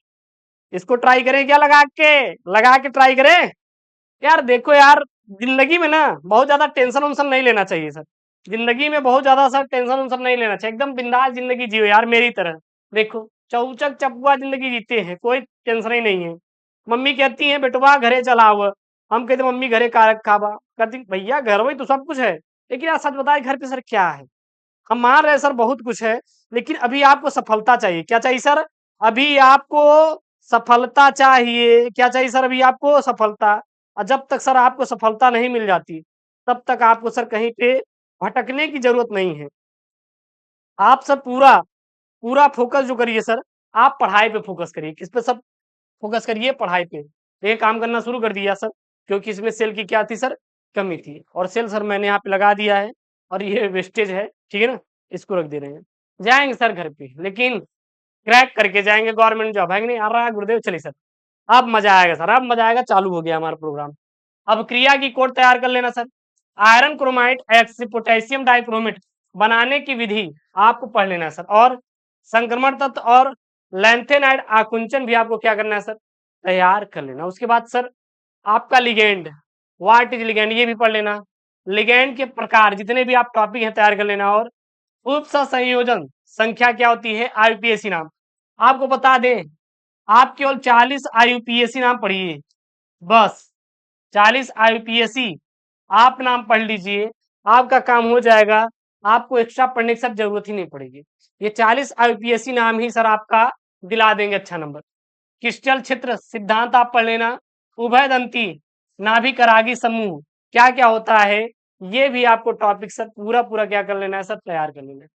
इसको ट्राई करें क्या, लगा के ट्राई करें। यार देखो यार, जिंदगी में ना बहुत ज्यादा टेंशन वेंशन नहीं लेना चाहिए सर, जिंदगी में बहुत ज्यादा सर टेंशन वेंशन नहीं लेना चाहिए, एकदम बिंदास जिंदगी जियो यार मेरी तरह। देखो चौचक चपुआ जिंदगी जीते हैं, कोई टेंशन ही नहीं है। मम्मी कहती है बेटवा घरे चलाओ, हम कहते मम्मी घरे का रखा बा, कहती भैया घर वही तो सब कुछ है। लेकिन यार सच बताए घर पे सर क्या है, हम मान रहे हैं सर बहुत कुछ है, लेकिन अभी आपको सफलता चाहिए। क्या चाहिए सर, अभी आपको सफलता चाहिए। क्या चाहिए सर, अभी आपको सफलता। और जब तक सर आपको सफलता नहीं मिल जाती, तब तक आपको सर कहीं पे भटकने की जरूरत नहीं है। आप सर पूरा पूरा फोकस जो करिए सर, आप पढ़ाई पे फोकस करिए। किस पे सब फोकस करिए, पढ़ाई पे। ये काम करना शुरू कर दिया सर, क्योंकि इसमें सेल की क्या थी सर, कमी थी। और सेल सर मैंने यहाँ पे लगा दिया है, और ये वेस्टेज है, ठीक है ना, इसको रख दे रहे हैं। जाएंगे सर घर पे, लेकिन क्रैक करके जाएंगे, गवर्नमेंट जॉब है कि नहीं। आ रहा है गुरुदेव, चलिए सर, अब मजा आएगा सर, अब मजा आएगा, चालू हो गया हमारा प्रोग्राम। अब क्रिया की कोड तैयार कर लेना सर। आयरन क्रोमाइड एक्स पोटेशियम डाइक्रोमेट बनाने की विधि आपको पढ़ लेना है सर। और संक्रमण तत्व और लैंथेनाइड आकुंचन भी आपको क्या करना है सर, तैयार कर लेना। उसके बाद सर आपका लिगेंड, व्हाट इज लिगेंड, ये भी पढ़ लेना। लिगेंड के प्रकार जितने भी आप टॉपिक हैं तैयार कर लेना। और उप संयोजन संख्या क्या होती है, आईयूपीएसी नाम। आपको बता दें, आप केवल 40 आईयूपीएसी नाम पढ़िए, बस 40 आईयूपीएसी आप नाम पढ़ लीजिए, आपका काम हो जाएगा। आपको एक्स्ट्रा पढ़ने की सब जरूरत ही नहीं पड़ेगी। ये 40 आईयूपीएसी नाम ही सर आपका दिला देंगे अच्छा नंबर। क्रिस्टल क्षेत्र सिद्धांत आप पढ़ लेना। उभयदंती नाभिकरागी समूह क्या क्या होता है, ये भी आपको टॉपिक सर पूरा पूरा क्या कर लेना है सर, तैयार कर लेना है।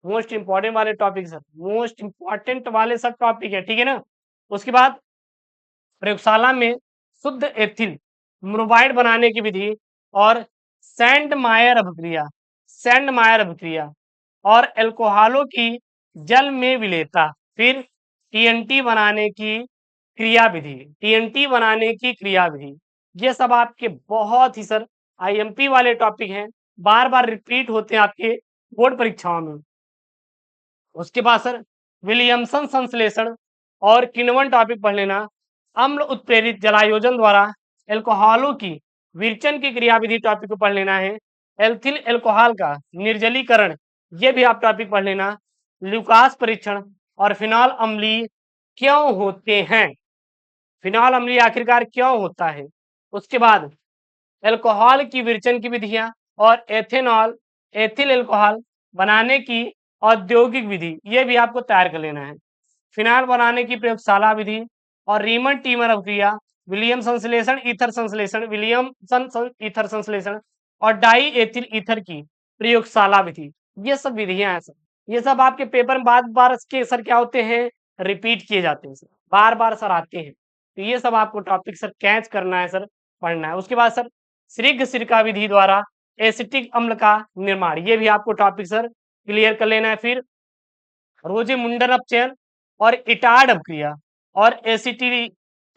मोस्ट इंपॉर्टेंट वाले टॉपिक सर, मोस्ट इंपॉर्टेंट वाले सब टॉपिक है, ठीक है ना। उसके बाद प्रयोगशाला में शुद्ध एथिल ब्रोमाइड बनाने की विधि, और सैंड मायर अभिक्रिया और एल्कोहलों की जल में विलेयता। फिर टीएनटी बनाने की क्रिया विधि, टीएनटी बनाने की क्रिया विधि। ये सब आपके बहुत ही सर आईएमपी वाले टॉपिक हैं, बार बार रिपीट होते हैं आपके बोर्ड परीक्षाओं में। उसके बाद सर विलियमसन संश्लेषण और किण्वन टॉपिक पढ़ लेना। अम्ल उत्प्रेरित जलायोजन द्वारा एल्कोहलों की विरचन की क्रियाविधि टॉपिक को पढ़ लेना है। एल्थिल एल्कोहल का निर्जलीकरण, ये भी आप टॉपिक पढ़ लेना। लुकास परीक्षण और फिनॉल अम्लीय क्यों होते हैं, फिनॉल अम्लीय आखिरकार क्यों होता है। उसके बाद एल्कोहल की विरचन की विधियां और एथिल एल्कोहल बनाने की औद्योगिक विधि, ये भी आपको तैयार कर लेना है। फिनाइल बनाने की प्रयोगशाला विधि और रीमन टीमर अभिक्रिया, विलियम संश्लेषण ईथर संश्लेषण, ईथर संश्लेषण और डाई एथिल ईथर की प्रयोगशाला विधि, ये सब विधियां हैं सर। ये सब आपके पेपर में बार बार के सर क्या होते हैं, रिपीट किए जाते हैं सर, बार बार सर आते हैं। तो ये सब आपको टॉपिक सर कैच करना है सर, पढ़ना है। उसके बाद सर शीघ्र सिरका विधि द्वारा एसिटिक अम्ल का निर्माण, ये भी आपको टॉपिक सर क्लियर कर लेना है। फिर रोजे मुंडन अपचयन और इटार्ड अभिक्रिया और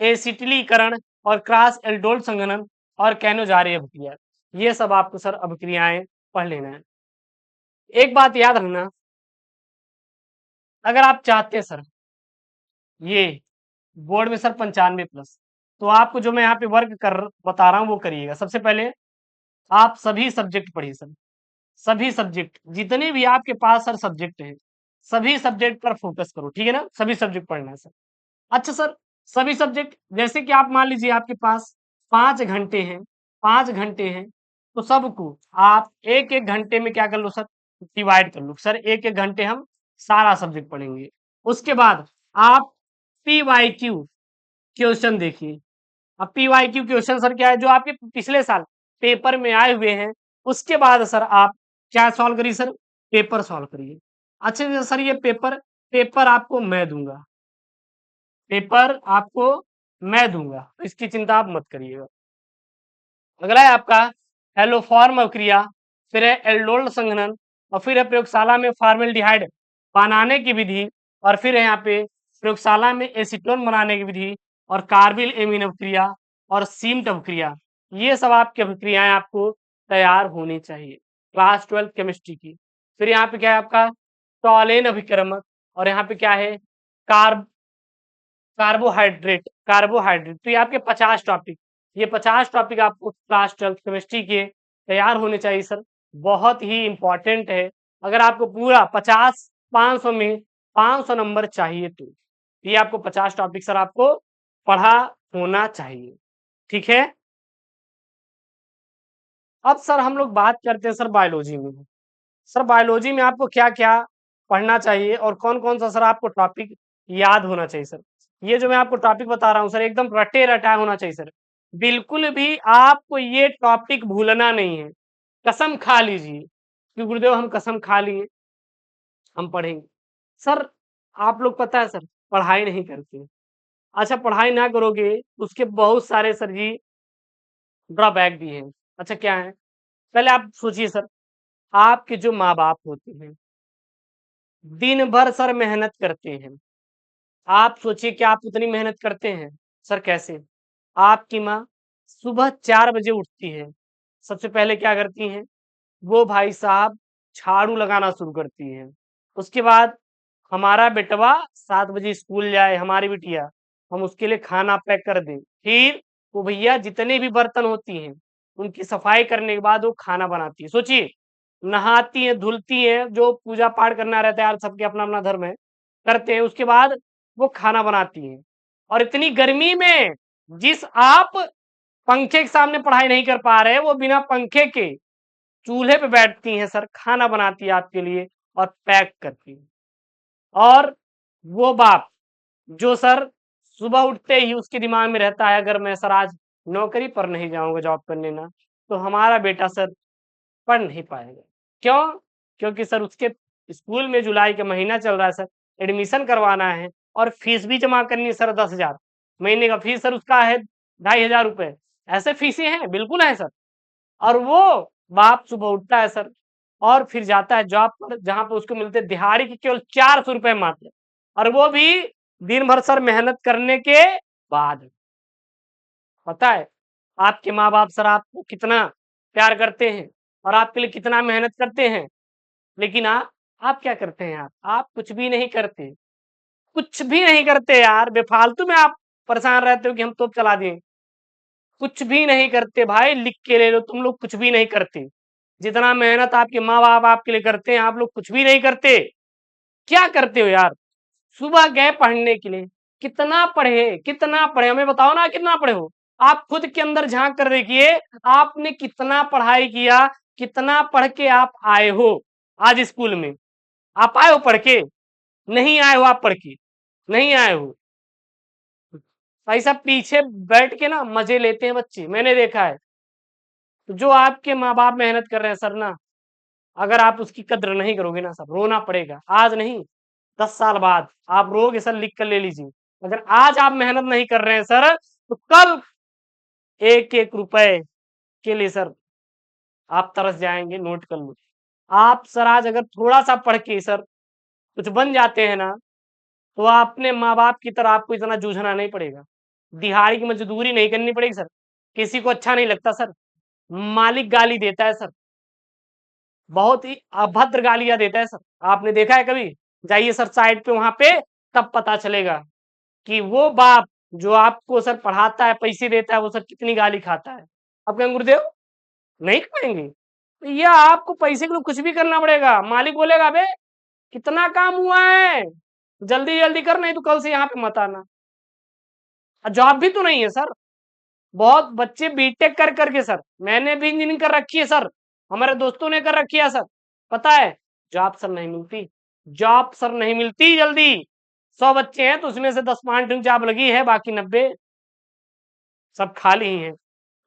एसिटिलीकरण और क्रॉस एल्डोल संघनन और कैनोजारी अभिक्रिया, ये सब आपको सर अभिक्रियाएं पढ़ लेना है। एक बात याद रखना, अगर आप चाहते हैं सर ये बोर्ड में सर 95+, तो आपको जो मैं यहाँ पे वर्क कर बता रहा हूँ वो करिएगा। सबसे पहले आप सभी सब्जेक्ट पढ़िए सर, सभी सब्जेक्ट जितने भी आपके पास सर सब्जेक्ट हैं, सभी सब्जेक्ट पर फोकस करो, ठीक है ना, सभी सब्जेक्ट पढ़ना है सर। अच्छा सर, सभी सब्जेक्ट जैसे कि आप मान लीजिए आपके पास 5 घंटे हैं, 5 घंटे हैं, तो सबको आप 1-1 घंटे में क्या कर लो सर, डिवाइड कर लो। सर 1-1 घंटे हम सारा सब्जेक्ट पढ़ेंगे। उसके बाद आप पीवाईक्यू क्वेश्चन देखिए। अब पीवाईक्यू क्वेश्चन सर क्या है, जो आपके पिछले साल पेपर में आए हुए हैं, उसके बाद सर आप क्या सॉल्व करिए सर, पेपर सॉल्व करिए। अच्छे से सर ये पेपर पेपर आपको मैं दूंगा, पेपर आपको मैं दूंगा, तो इसकी चिंता आप मत करिएगा। अगला है आपका एलोफॉर्म क्रिया, फिर है एल्डोल संघनन, और फिर है प्रयोगशाला में फॉर्मेल्डिहाइड बनाने की विधि, और फिर है यहाँ पे प्रयोगशाला में एसीटोन बनाने की विधि, और कार्बिल एमीन अभिक्रिया और सीम्ट अभिक्रिया। ये सब आपकी अभिक्रियाएं आपको तैयार होनी चाहिए क्लास 12 केमिस्ट्री की। फिर यहाँ पे क्या है आपका टॉलेन अभिक्रमक, और यहाँ पे क्या है कार्ब कार्बोहाइड्रेट कार्बोहाइड्रेट। तो ये आपके 50 टॉपिक, ये 50 टॉपिक आपको क्लास 12 केमिस्ट्री के तैयार होने चाहिए सर। बहुत ही इंपॉर्टेंट है। अगर आपको पूरा 50 500 में 500 नंबर चाहिए, तो ये आपको 50 टॉपिक सर आपको पढ़ा होना चाहिए। ठीक है। अब सर हम लोग बात करते हैं सर बायोलॉजी में। सर बायोलॉजी में आपको क्या क्या पढ़ना चाहिए और कौन कौन सा सर आपको टॉपिक याद होना चाहिए सर। ये जो मैं आपको टॉपिक बता रहा हूँ सर, एकदम रटे रटा होना चाहिए सर। बिल्कुल भी आपको ये टॉपिक भूलना नहीं है। कसम खा लीजिए कि गुरुदेव हम कसम खा लिए, हम पढ़ेंगे। सर आप लोग पता है सर पढ़ाई नहीं करते। अच्छा पढ़ाई ना करोगे तो उसके बहुत सारे सर जी ड्रॉबैक भी हैं। अच्छा क्या है, पहले आप सोचिए सर, आपके जो माँ बाप होते हैं दिन भर सर मेहनत करते हैं। आप सोचिए कि आप उतनी मेहनत करते हैं। सर कैसे, आपकी माँ सुबह 4 बजे उठती है, सबसे पहले क्या करती हैं, वो भाई साहब झाड़ू लगाना शुरू करती हैं। उसके बाद हमारा बेटवा 7 बजे स्कूल जाए, हमारी बिटिया, हम उसके लिए खाना पैक कर दें। फिर वो भैया जितने भी बर्तन होती हैं उनकी सफाई करने के बाद वो खाना बनाती है। सोचिए, नहाती है धुलती है, जो पूजा पाठ करना रहता है यार, सबके अपना अपना धर्म है, करते हैं। उसके बाद वो खाना बनाती हैं, और इतनी गर्मी में जिस आप पंखे के सामने पढ़ाई नहीं कर पा रहे, वो बिना पंखे के चूल्हे पे बैठती हैं सर, खाना बनाती है आपके लिए और पैक करती है। और वो बाप जो सर सुबह उठते ही उसके दिमाग में रहता है, अगर मैं सर आज नौकरी पर नहीं जाऊंगा जॉब करने ना, तो हमारा बेटा सर पढ़ नहीं पाएगा। क्यों? क्योंकि सर उसके स्कूल में जुलाई का महीना चल रहा है सर, एडमिशन करवाना है और फीस भी जमा करनी है सर 10,000 महीने का फीस सर उसका है 2,500 रुपए। ऐसे फीसें हैं, बिल्कुल है सर। और वो बाप सुबह उठता है सर और फिर जाता है जॉब पर, जहां पर उसको मिलते दिहाड़ी के केवल 400 रुपए मात्र, और वो भी दिन भर सर मेहनत करने के बाद। पता है आपके माँ बाप सर आपको कितना प्यार करते हैं और आपके लिए कितना मेहनत करते हैं, लेकिन आप क्या करते हैं यार, आप कुछ भी नहीं करते, कुछ भी नहीं करते यार। बेफालतू में आप परेशान रहते हो कि हम तो चला दें, कुछ भी नहीं करते भाई। लिख के ले लो, तुम लोग कुछ भी नहीं करते। जितना मेहनत आपके माँ बाप आपके लिए करते हैं, आप लोग कुछ भी नहीं करते। क्या करते हो यार, सुबह गए पढ़ने के लिए, कितना पढ़े कितना पढ़े, हमें बताओ ना कितना पढ़े हो। आप खुद के अंदर झांक कर देखिए, आपने कितना पढ़ाई किया, कितना पढ़ के आप आए हो आज स्कूल में। आप आए हो पढ़ के, नहीं आए हो आप पढ़ के, नहीं आए हो। भाई साहब पीछे बैठ के ना मजे लेते हैं बच्चे, मैंने देखा है। तो जो आपके माँ बाप मेहनत कर रहे हैं सर ना, अगर आप उसकी कद्र नहीं करोगे ना सर, रोना पड़ेगा। आज नहीं, 10 साल बाद आप रोगे सर, लिख कर ले लीजिए। अगर आज आप मेहनत नहीं कर रहे हैं सर, तो कल एक एक रुपए के लिए सर आप तरस जाएंगे। नोट कर लो। आप सर आज अगर थोड़ा सा पढ़ के सर कुछ बन जाते हैं ना, तो अपने माँ बाप की तरह आपको इतना जूझना नहीं पड़ेगा, दिहाड़ी की मजदूरी नहीं करनी पड़ेगी सर। किसी को अच्छा नहीं लगता सर, मालिक गाली देता है सर, बहुत ही अभद्र गालियां देता है सर। आपने देखा है कभी? जाइए सर साइड पे, वहां पे तब पता चलेगा कि वो बाप जो आपको सर पढ़ाता है, पैसे देता है, वो सर कितनी गाली खाता है। अब कहेंगे गुरुदेव नहीं खाएंगे, तो ये आपको पैसे के लिए कुछ भी करना पड़ेगा। मालिक बोलेगा बे कितना काम हुआ है, जल्दी जल्दी कर, नहीं तो कल से यहाँ पे मत आना। जॉब भी तो नहीं है सर, बहुत बच्चे बीटेक कर करके सर, मैंने भी इंजीनियरिंग कर रखी है सर, हमारे दोस्तों ने कर रखी है सर, पता है जॉब सर नहीं मिलती, जॉब सर नहीं मिलती जल्दी। 100 बच्चे हैं तो उसमें से 10-5 जॉब लगी है, बाकी 90 सब खाली ही हैं।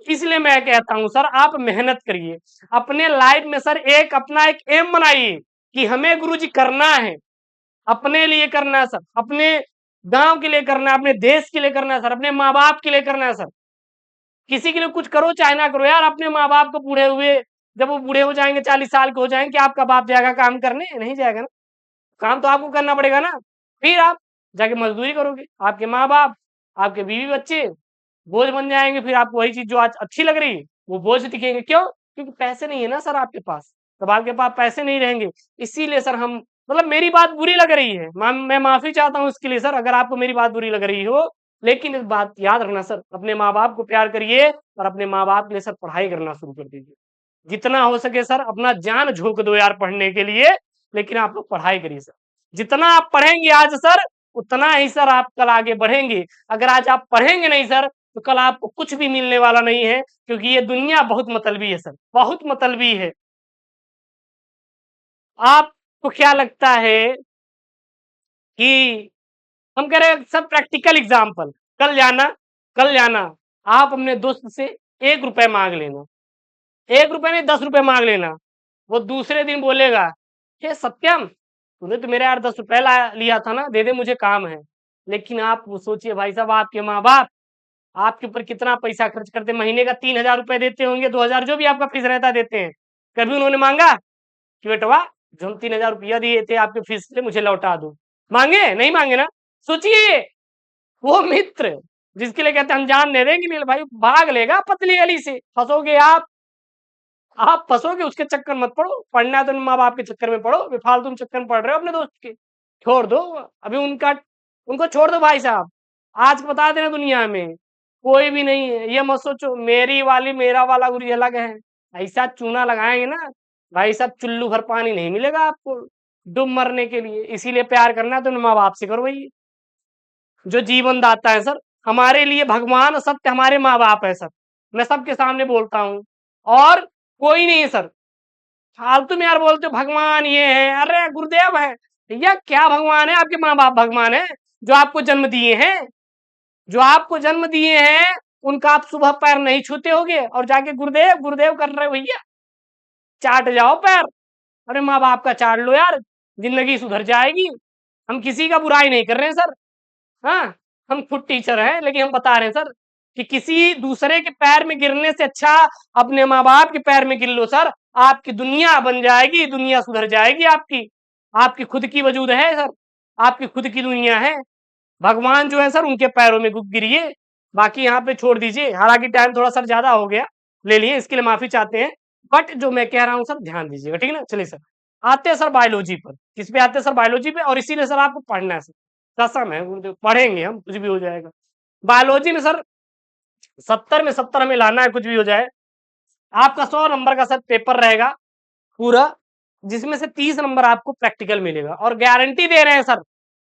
इसलिए मैं कहता हूं सर, आप मेहनत करिए अपने लाइफ में सर, एक अपना एक एम बनाइए कि हमें गुरुजी करना है, अपने लिए करना है सर, अपने गांव के लिए करना है, अपने देश के लिए करना है सर, अपने माँ बाप के लिए करना है सर। किसी के लिए कुछ करो चाहे ना करो यार, अपने माँ बाप को बूढ़े हुए, जब वो बूढ़े हो जाएंगे 40 साल के हो जाएंगे, क्या आपका बाप जाएगा काम करने? नहीं जाएगा ना, काम तो आपको करना पड़ेगा ना। फिर आप जाके मजदूरी करोगे, आपके माँ बाप, आपके बीवी बच्चे बोझ बन जाएंगे, फिर आपको वही चीज जो आज अच्छी लग रही है वो बोझ दिखेंगे। क्यों? क्योंकि पैसे नहीं है ना सर आपके पास, तब आपके पास पैसे नहीं रहेंगे। इसीलिए सर हम, मतलब मेरी बात बुरी लग रही है, मैं माफी चाहता हूँ इसके लिए सर, अगर आपको मेरी बात बुरी लग रही हो, लेकिन इस बात याद रखना सर, अपने माँ बाप को प्यार करिए और अपने माँ बाप के लिए सर पढ़ाई करना शुरू कर दीजिए। जितना हो सके सर अपना जान झोंक दो यार पढ़ने के लिए, लेकिन आप लोग पढ़ाई करिए सर। जितना आप पढ़ेंगे आज सर, उतना ही सर आप कल आगे बढ़ेंगे। अगर आज आप पढ़ेंगे नहीं सर, तो कल आपको कुछ भी मिलने वाला नहीं है, क्योंकि ये दुनिया बहुत मतलबी है सर, बहुत मतलबी है। आपको क्या लगता है कि हम कह रहे हैं सब प्रैक्टिकल एग्जाम्पल, कल जाना, कल जाना, आप अपने दोस्त से 1 रुपए मांग लेना, 1 रुपए नहीं 10 रुपए मांग लेना, वो दूसरे दिन बोलेगा, हे सत्यम, तूने तो मेरे यार 10 रुपए लिया था ना, दे दे मुझे काम है। लेकिन आप वो सोचिए भाई साहब, आपके माँ बाप आपके ऊपर कितना पैसा खर्च करते, महीने का 3,000 रुपए देते होंगे, 2,000 जो भी आपका फीस रहता देते हैं। कभी उन्होंने मांगा कि बेटवा जो हम 3,000 रुपया दिए थे आपके फीस से मुझे लौटा दो? मांगे? नहीं मांगे ना। सोचिए, वो मित्र जिसके लिए कहते हैं हम जान दे देंगे, नहीं भाई भाग लेगा पतली गली से, फंसोगे आप फंसोगे, उसके चक्कर मत पड़ो। पढ़ना है तो माँ बाप के चक्कर में पढ़ो, बेफालतू तुम चक्कर में पढ़ रहे हो अपने दोस्त के, छोड़ दो अभी उनका, उनको छोड़ दो भाई साहब। आज बता देना दुनिया में कोई भी नहीं है, ये मत सोचो मेरी वाली मेरा वाला गुरु अलग है, ऐसा चूना लगाएंगे ना भाई साहब, चुल्लू भर पानी नहीं मिलेगा आपको डूब मरने के लिए। इसीलिए प्यार करना है तो माँ बाप से करो भाई, जो जीवन दाता है सर, हमारे लिए भगवान सत्य हमारे माँ बाप है सर, मैं सबके सामने बोलता हूँ, और कोई नहीं है सर। फालतू में यार बोलते हो भगवान ये है, अरे गुरुदेव है भैया, क्या भगवान है? आपके माँ बाप भगवान है, जो आपको जन्म दिए हैं, जो आपको जन्म दिए हैं उनका आप सुबह पैर नहीं छूते होगे, और जाके गुरुदेव गुरुदेव कर रहे हो भैया, चाट जाओ पैर। अरे माँ बाप का चाट लो यार, जिंदगी सुधर जाएगी। हम किसी का बुराई नहीं कर रहे हैं सर, हाँ, हम खुद टीचर हैं, लेकिन हम बता रहे हैं सर कि किसी दूसरे के पैर में गिरने से अच्छा अपने माँ बाप के पैर में गिर लो सर, आपकी दुनिया बन जाएगी, दुनिया सुधर जाएगी आपकी। आपकी खुद की वजूद है सर, आपकी खुद की दुनिया है। भगवान जो है सर उनके पैरों में गिरिए, बाकी यहाँ पे छोड़ दीजिए। हालांकि टाइम थोड़ा सर ज्यादा हो गया, ले लिए, इसके लिए माफी चाहते हैं, बट जो मैं कह रहा हूँ सर ध्यान दीजिएगा, ठीक है ना। चलिए सर, आते हैं सर बायोलॉजी पर। किस पे आते हैं सर? बायोलॉजी पे, और इसीलिए सर आपको पढ़ना है सर, कसम है, पढ़ेंगे हम, कुछ भी हो जाएगा। बायोलॉजी में सर 70 में 70 हमें लाना है, कुछ भी हो जाए। आपका 100 नंबर का सर पेपर रहेगा पूरा, जिसमें से 30 नंबर आपको प्रैक्टिकल मिलेगा, और गारंटी दे रहे हैं सर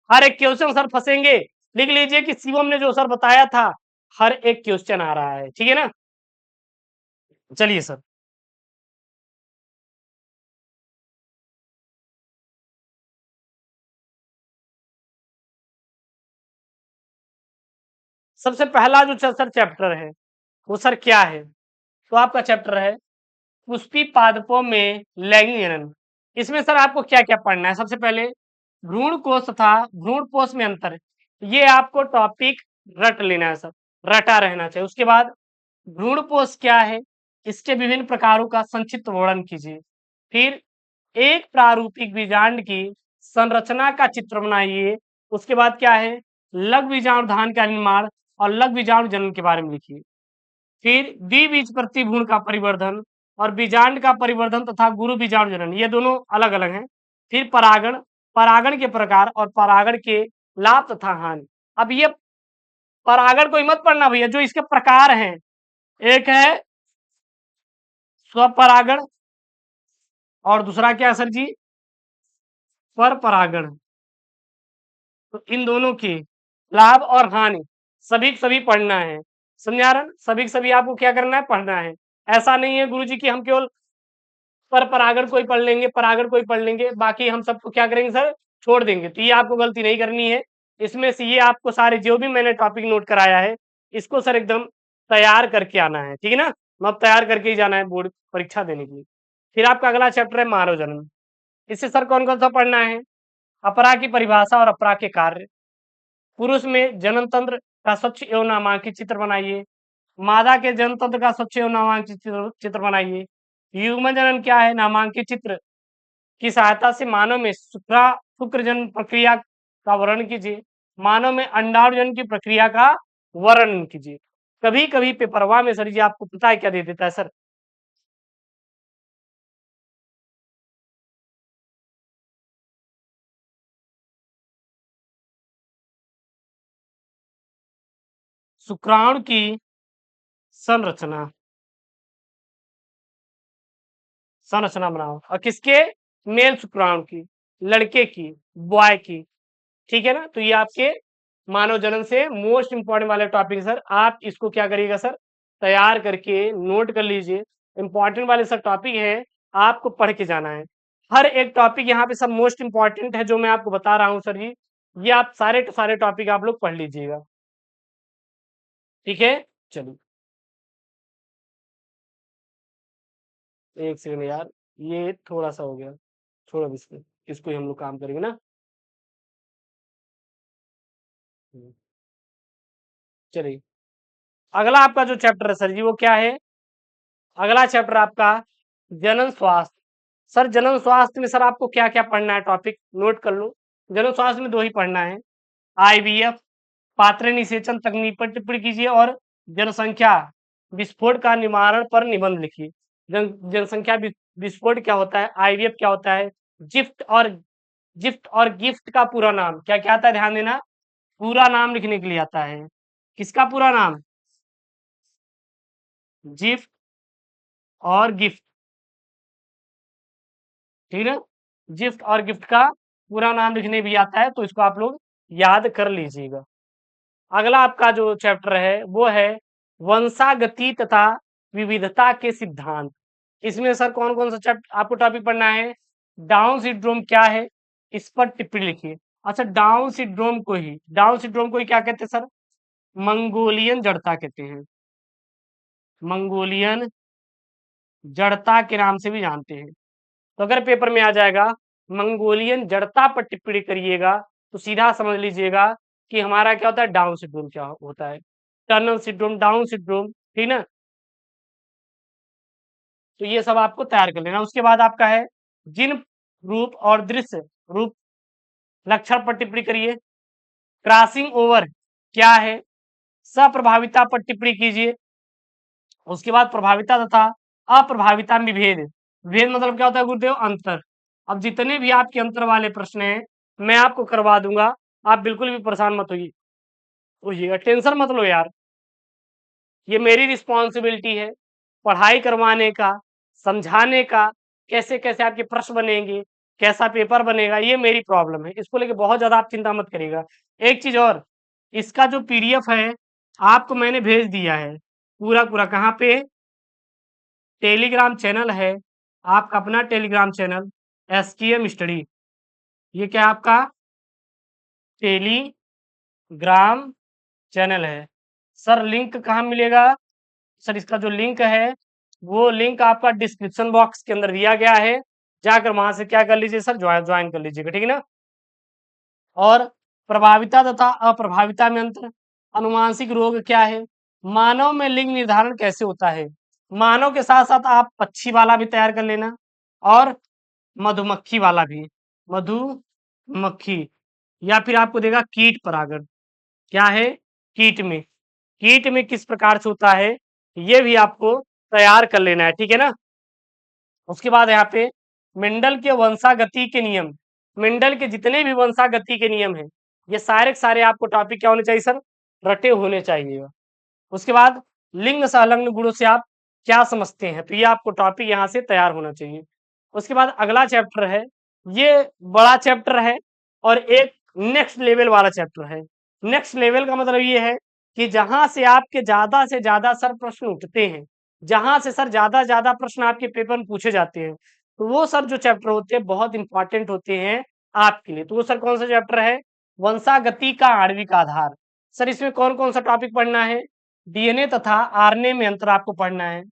हर एक क्वेश्चन सर फंसेंगे। लिख लीजिए कि शिवम ने जो सर बताया था, हर एक क्वेश्चन आ रहा है, ठीक है ना। चलिए सर, सबसे पहला जो सर चैप्टर है वो सर क्या है? तो आपका चैप्टर है पुष्पी पादपों में लैंगिक जनन। इसमें सर आपको क्या क्या पढ़ना है? सबसे पहले भ्रूण कोश तथा भ्रूण कोश में अंतर, ये आपको टॉपिक रट लेना है सर, रटा रहना चाहिए। उसके बाद भ्रूण कोश क्या है, इसके विभिन्न प्रकारों का संक्षिप्त वर्णन कीजिए। फिर एक प्रारूपिक बीजांड की संरचना का चित्र बनाइए। उसके बाद क्या है, लघु बीजाणुधान का निर्माण और लघु बीजाणु जनन के बारे में लिखिए। फिर द्विबीजपत्री भ्रूण का परिवर्धन और बीजांड का परिवर्धन तथा गुरु बीजाणु जनन, ये दोनों अलग अलग हैं। फिर परागण, परागण के प्रकार और परागण के लाभ तथा हानि। अब ये परागण को ही मत पढ़ना भैया, जो इसके प्रकार हैं, एक है स्वपरागण और दूसरा क्या है सर जी, पर परागण। तो इन दोनों की लाभ और हानि सभी सभी पढ़ना है। समझा रहा? सभी के सभी आपको क्या करना है, पढ़ना है। ऐसा नहीं है गुरुजी कि हम केवल पर परागण कोई पढ़ लेंगे, परागण कोई पढ़ लेंगे, बाकी हम सबको क्या करेंगे सर, छोड़ देंगे। तो ये आपको गलती नहीं करनी है। इसमें से ये आपको सारे जो भी मैंने टॉपिक नोट कराया है, इसको सर एकदम तैयार करके आना है, ठीक है ना? मतलब तैयार करके ही जाना है बोर्ड परीक्षा देने के लिए। फिर आपका अगला चैप्टर है मानव जन्म। इससे सर कौन कौन सा पढ़ना है? अपरा की परिभाषा और अपरा के कार्य, पुरुष में जन्म तंत्र का स्वच्छ एवं नामांकित चित्र बनाइए, मादा के जन्म तंत्र का स्वच्छ एवं नामांकित चित्र बनाइए, युग्म जनन क्या है, नामांकित चित्र की सहायता से मानव में शुक्र जन्म प्रक्रिया का वर्णन कीजिए, मानव में अंडाणुजन की प्रक्रिया का वर्णन कीजिए। कभी कभी पेपरवा में सर जी आपको पता है क्या दे देता है सर, शुक्राणु की संरचना, संरचना बनाओ, और किसके, मेल शुक्राणु की, लड़के की, बॉय की, ठीक है ना? तो ये आपके मानव जन्म से मोस्ट इंपॉर्टेंट वाले टॉपिक सर, आप इसको क्या करिएगा सर, तैयार करके नोट कर लीजिए। इंपॉर्टेंट वाले सर टॉपिक है, आपको पढ़ के जाना है। हर एक टॉपिक यहाँ पे सब मोस्ट इंपॉर्टेंट है जो मैं आपको बता रहा हूँ सर जी, ये आप सारे सारे टॉपिक आप लोग पढ़ लीजिएगा, ठीक है? चलिए एक सेकंड यार, ये थोड़ा सा हो गया, छोड़ो इसको, इसको ही हम लोग काम करेंगे ना। चलिए अगला आपका जो चैप्टर है सर जी वो क्या है? अगला चैप्टर आपका जनन स्वास्थ्य। सर जनन स्वास्थ्य में सर आपको क्या क्या पढ़ना है, टॉपिक नोट कर लो। जनन स्वास्थ्य में दो ही पढ़ना है, आईवीएफ, पात्र निषेचन तकनीक पर टिप्पणी कीजिए, और जनसंख्या विस्फोट का निवारण पर निबंध लिखिए। जनसंख्या विस्फोट क्या होता है, आईवीएफ क्या होता है, जिफ्ट और गिफ्ट का पूरा नाम क्या क्या आता है, ध्यान देना, पूरा नाम लिखने के लिए आता है। किसका पूरा नाम, जिफ्ट और गिफ्ट, ठीक है? जिफ्ट और गिफ्ट का पूरा नाम लिखने भी आता है, तो इसको आप लोग याद कर लीजिएगा। अगला आपका जो चैप्टर है वो है वंशागति तथा विविधता के सिद्धांत। इसमें सर कौन कौन सा चैप्टर आपको टॉपिक पढ़ना है, डाउन सिंड्रोम क्या है, इस पर टिप्पणी लिखिए। अच्छा, डाउन सिंड्रोम को ही क्या कहते हैं सर, मंगोलियन जड़ता कहते हैं, मंगोलियन जड़ता के नाम से भी जानते हैं। तो अगर पेपर में आ जाएगा मंगोलियन जड़ता पर टिप्पणी करिएगा, तो सीधा समझ लीजिएगा कि हमारा क्या होता है, डाउन सिंड्रोम क्या होता है, टर्नर सिंड्रोम, डाउन सिंड्रोम, ठीक ना? तो ये सब आपको तैयार कर लेना। उसके बाद आपका है जिन रूप और दृश्य रूप लक्षण पर टिप्पणी करिए, क्रॉसिंग ओवर क्या है, सप्रभाविता पर टिप्पणी कीजिए। उसके बाद प्रभाविता तथा अप्रभाविता में भेद, भेद मतलब क्या होता है गुरुदेव, अंतर। अब जितने भी आपके अंतर वाले प्रश्न हैं मैं आपको करवा दूंगा, आप बिल्कुल भी परेशान मत होइएगा, टेंशन मत लो यार, ये मेरी रिस्पॉन्सिबिलिटी है पढ़ाई करवाने का, समझाने का, कैसे कैसे आपके प्रश्न बनेंगे, कैसा पेपर बनेगा, ये मेरी प्रॉब्लम है, इसको लेके बहुत ज्यादा आप चिंता मत करिएगा। एक चीज और, इसका जो पीडीएफ है आपको मैंने भेज दिया है, पूरा पूरा कहाँ पे, टेलीग्राम चैनल है आपका, अपना टेलीग्राम चैनल एसकेएम स्टडी, ये क्या आपका टेलीग्राम चैनल है। सर लिंक कहाँ मिलेगा, सर इसका जो लिंक है वो लिंक आपका डिस्क्रिप्शन बॉक्स के अंदर दिया गया है, जाकर वहां से क्या कर लीजिए सर, ज्वाइन कर लीजिएगा, ठीक है ना? और प्रभाविता तथा अप्रभाविता में अंतर, अनुवांशिक रोग क्या है, मानव में लिंग निर्धारण कैसे होता है, मानव के साथ साथ आप पक्षी वाला भी तैयार कर लेना, और मधुमक्खी वाला भी, मधुमक्खी, या फिर आपको देगा कीट परागण क्या है, कीट में किस प्रकार से होता है, ये भी आपको तैयार कर लेना है, ठीक है ना? उसके बाद यहाँ पे मेंडल के वंशागति के नियम, मेंडल के जितने भी वंशागति के नियम हैं ये सारे के सारे आपको टॉपिक क्या होने चाहिए सर, रटे होने चाहिए। उसके बाद लिंग संलग्न गुणों से आप क्या समझते हैं, तो ये आपको टॉपिक यहाँ से तैयार होना चाहिए। उसके बाद अगला चैप्टर है, ये बड़ा चैप्टर है और एक नेक्स्ट लेवल वाला चैप्टर है। नेक्स्ट लेवल का मतलब ये है कि जहां से आपके ज्यादा से ज्यादा सर प्रश्न उठते हैं, जहां से सर ज्यादा प्रश्न आपके पेपर में पूछे जाते हैं, तो वो सर जो चैप्टर होते हैं बहुत इंपॉर्टेंट होते हैं आपके लिए। तो वो सर कौन सा चैप्टर है? वंशागति का आणविक आधार। सर इसमें कौन कौन सा टॉपिक पढ़ना है? डीएनए तथा आरएनए में अंतर आपको पढ़ना है।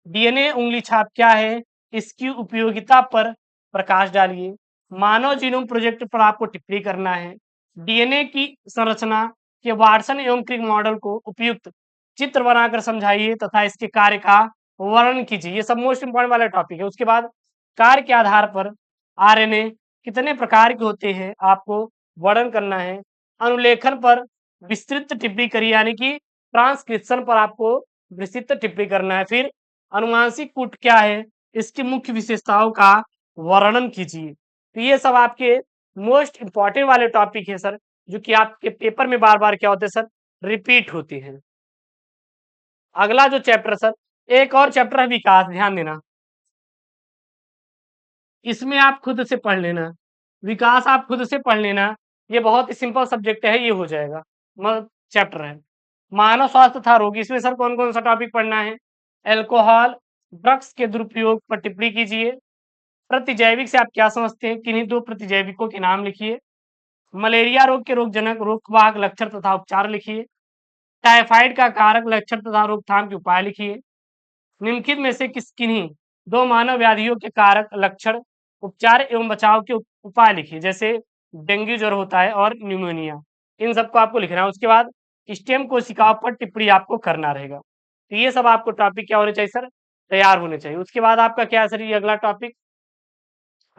डीएनए उंगली छाप क्या है, इसकी उपयोगिता पर प्रकाश डालिए। मानव जीनोम प्रोजेक्ट पर आपको टिप्पणी करना है। डीएनए की संरचना के वाटसन एवं क्रिक मॉडल को उपयुक्त चित्र बनाकर समझाइए तथा इसके कार्य का वर्णन कीजिए। ये सब मोस्ट इंपॉर्टेंट वाला टॉपिक है। उसके बाद कार्य के आधार पर आरएनए कितने प्रकार के होते हैं आपको वर्णन करना है। अनुलेखन पर विस्तृत टिप्पणी करिए, यानी कि ट्रांसक्रिप्शन पर आपको विस्तृत टिप्पणी करना है। फिर अनुवांशिक कूट क्या है, इसकी मुख्य विशेषताओं का वर्णन कीजिए। तो ये सब आपके मोस्ट इंपॉर्टेंट वाले टॉपिक है सर, जो कि आपके पेपर में बार बार क्या होते हैं सर, रिपीट होते हैं। अगला जो चैप्टर सर, एक और चैप्टर है विकास, ध्यान देना, इसमें आप खुद से पढ़ लेना, विकास आप खुद से पढ़ लेना। ये बहुत ही सिंपल सब्जेक्ट है, ये हो जाएगा चैप्टर है। मानव स्वास्थ्य तथा रोग, इसमें सर कौन कौन सा टॉपिक पढ़ना है? एल्कोहल ड्रग्स के दुरुपयोग पर टिप्पणी कीजिए। प्रतिजैविक से आप क्या समझते हैं, किन्हीं दो प्रतिजैविकों के नाम लिखिए। मलेरिया रोग के रोगजनक रोगवाहक लक्षण तथा उपचार लिखिए। टाइफाइड का कारक लक्षण तथा रोकथाम के उपाय लिखिए। निम्नलिखित में से किन्हीं दो मानव व्याधियों के कारक लक्षण उपचार एवं बचाव के उपाय लिखिए, जैसे डेंगू ज्वर होता है और न्यूमोनिया, इन सबको आपको लिखना है। उसके बाद स्टेम कोशिकाओं पर टिप्पणी आपको करना रहेगा। तो ये सब आपको टॉपिक क्या होने चाहिए सर, तैयार होने चाहिए। उसके बाद आपका क्या है सर, ये अगला टॉपिक,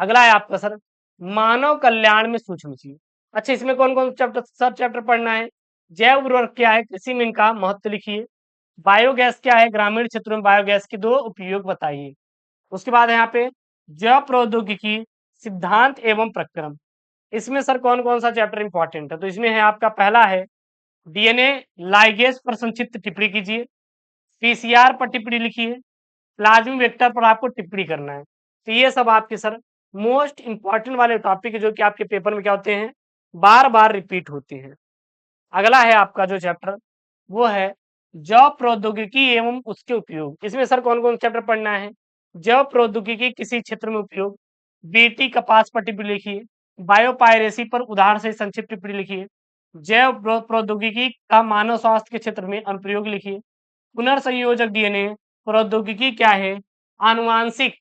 अगला है आपका सर मानव कल्याण में सूक्ष्म जीव। अच्छा, इसमें कौन कौन चैप्टर सब चैप्टर पढ़ना है? जैव उर्वरक क्या है, कृषि में इनका महत्व लिखिए। बायोगैस क्या है, ग्रामीण क्षेत्रों में बायोगैस के दो उपयोग बताइए। उसके बाद यहाँ पे जैव प्रौद्योगिकी सिद्धांत एवं प्रक्रम, इसमें सर कौन कौन सा चैप्टर इंपॉर्टेंट है? तो इसमें है आपका पहला है डीएनए लाइगेज पर संक्षिप्त टिप्पणी कीजिए। पीसीआर पर टिप्पणी लिखिए। प्लाज्मिक वेक्टर पर आपको टिप्पणी करना है। तो ये सब आपके सर मोस्ट इंपॉर्टेंट वाले टॉपिक है, जो कि आपके पेपर में क्या होते हैं, बार बार रिपीट होते हैं। अगला है आपका जो चैप्टर, वो है जैव प्रौद्योगिकी एवं उसके उपयोग। इसमें सर कौन कौन चैप्टर पढ़ना है? जैव प्रौद्योगिकी किसी क्षेत्र में उपयोग, बीटी कपास पर टिप्पणी लिखिए। बायोपायरेसी पर उदाहरण से संक्षिप्त टिप्पणी लिखिए। जैव प्रौद्योगिकी का मानव स्वास्थ्य के क्षेत्र में अनुप्रयोग लिखिए। पुनर्संयोजक डीएनए प्रौद्योगिकी क्या है, आनुवांशिक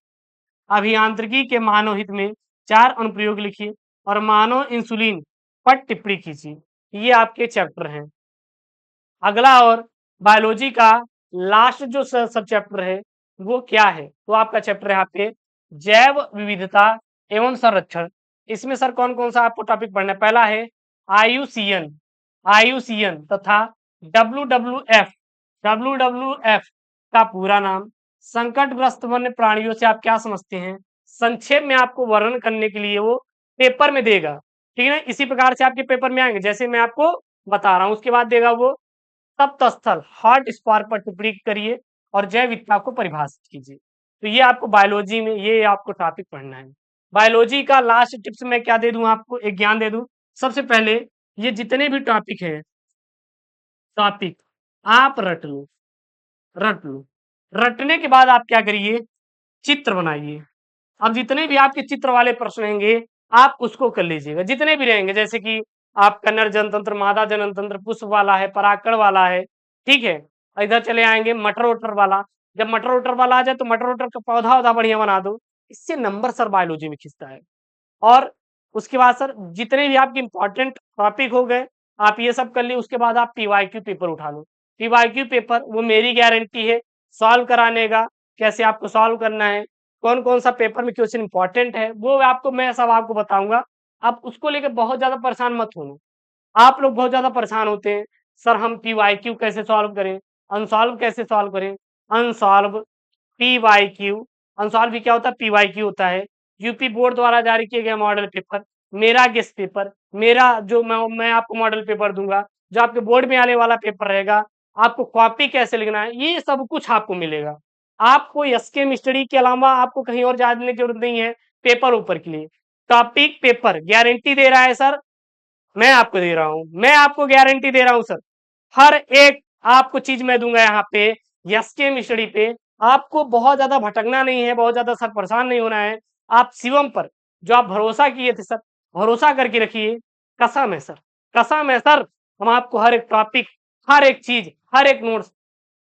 अभियांत्रिकी के मानव हित में 4 अनुप्रयोग लिखिए और मानव इंसुलिन पर टिप्पणी कीजिए। ये आपके चैप्टर हैं। अगला और बायोलॉजी का लास्ट जो सब चैप्टर है वो क्या है, तो आपका चैप्टर है आपके जैव विविधता एवं संरक्षण। इसमें सर कौन कौन सा आपको टॉपिक पढ़ना है? पहला है आयुसीएन, आयुसीएन तथा डब्ल्यूडब्ल्यूएफ, डब्ल्यूडब्ल्यूएफ का पूरा नाम। संकटग्रस्त वन्य प्राणियों से आप क्या समझते हैं? संक्षेप में आपको वर्णन करने के लिए वो पेपर में देगा, ठीक है ना। इसी प्रकार से आपके पेपर में आएंगे, जैसे मैं आपको बता रहा हूं। उसके बाद देगा वो तप्त स्थल हॉट स्पॉट पर टिप्पणी करिए और जैव विविधता को परिभाषित कीजिए। तो ये आपको बायोलॉजी में ये आपको टॉपिक पढ़ना है। बायोलॉजी का लास्ट टिप्स मैं क्या दे दूं आपको, एक ज्ञान दे दूं। सबसे पहले ये जितने भी टॉपिक हैं, टॉपिक आप रट लो, रट लो। रटने के बाद आप क्या करिए, चित्र बनाइए। अब जितने भी आपके चित्र वाले प्रश्न रहेंगे आप उसको कर लीजिएगा, जितने भी रहेंगे, जैसे कि आपका नर जनतंत्र, मादा जनतंत्र, पुष्प वाला है, परागकण वाला है, ठीक है। इधर चले आएंगे मटर वटर वाला। जब मटर वटर वाला आ जाए तो मटर वटर का पौधा वौधा बढ़िया बना दो, इससे नंबर सर बायोलॉजी में खिंचता है। और उसके बाद सर जितने भी आपके इंपॉर्टेंट टॉपिक हो गए आप ये सब कर लिए। उसके बाद आप पीवाईक्यू पेपर उठा लो। पीवाईक्यू पेपर वो मेरी गारंटी है सॉल्व कराने का, कैसे आपको सॉल्व करना है, कौन कौन सा पेपर में क्वेश्चन इंपॉर्टेंट है, वो आपको मैं सब आपको बताऊंगा। आप उसको लेकर बहुत ज्यादा परेशान मत होना। आप लोग बहुत ज्यादा परेशान होते हैं, सर हम पीवाईक्यू कैसे सॉल्व करें, अनसॉल्व कैसे सॉल्व करें। अनसॉल्व पीवाईक्यू, अनसॉल्व भी क्या होता है, पीवाईक्यू होता है। यूपी बोर्ड द्वारा जारी किए गए मॉडल पेपर, मेरा गेस्ट पेपर, मेरा जो मैं आपको मॉडल पेपर दूंगा, जो आपके बोर्ड में आने वाला पेपर रहेगा, आपको कॉपी कैसे लिखना है, ये सब कुछ आपको मिलेगा। आपको एसके स्टडी के अलावा आपको कहीं और जाने की जरूरत नहीं है पेपर ऊपर के लिए। टॉपिक पेपर गारंटी दे रहा है सर, मैं आपको दे रहा हूं, मैं आपको गारंटी दे रहा हूं सर। हर एक आपको चीज मैं दूंगा यहाँ पे एसकेएम स्टडी पे। आपको बहुत ज्यादा भटकना नहीं है, बहुत ज्यादा सर परेशान नहीं होना है। आप शिवम पर जो आप भरोसा किए थे सर, भरोसा करके रखिए। कसम है सर, कसम है सर, हम आपको हर एक टॉपिक, हर एक चीज, हर एक नोट्स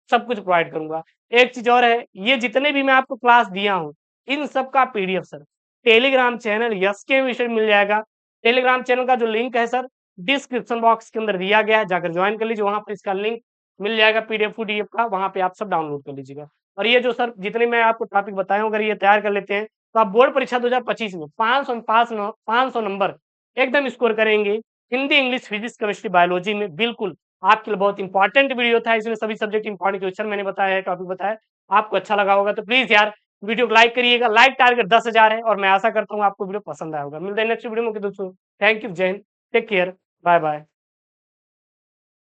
सब कुछ प्रोवाइड करूंगा। एक चीज और है, ये जितने भी मैं आपको क्लास दिया हूँ इन सब का PDF sir Telegram channel yes के विषय मिल जाएगा। टेलीग्राम चैनल का जो लिंक है सर डिस्क्रिप्शन बॉक्स के अंदर दिया गया है, जाकर ज्वाइन कर लीजिए, वहां पर इसका लिंक मिल जाएगा पीडीएफ पीडीएफ का, वहां पे आप सब डाउनलोड कर लीजिएगा। और ये जो सर जितने मैं आपको टॉपिक बताया हूं, अगर ये तैयार कर लेते हैं तो आप बोर्ड परीक्षा 2025 में 500 नंबर एकदम स्कोर करेंगे। Hindi, English, physics, chemistry, biology में बिल्कुल आपके लिए बहुत इंपॉर्टेंट वीडियो था। इसमें सभी सब्जेक्ट इंपॉर्टेंट क्वेश्चन मैंने बताया है, टॉपिक बताया। आपको अच्छा लगा होगा तो प्लीज यार वीडियो को लाइक करिएगा। लाइक टारगेट 10,000 है और मैं आशा करता हूँ आपको वीडियो पसंद आया होगा। मिलते हैं नेक्स्ट वीडियो में दोस्तों। Thank you, Jai Hind, take care, bye bye.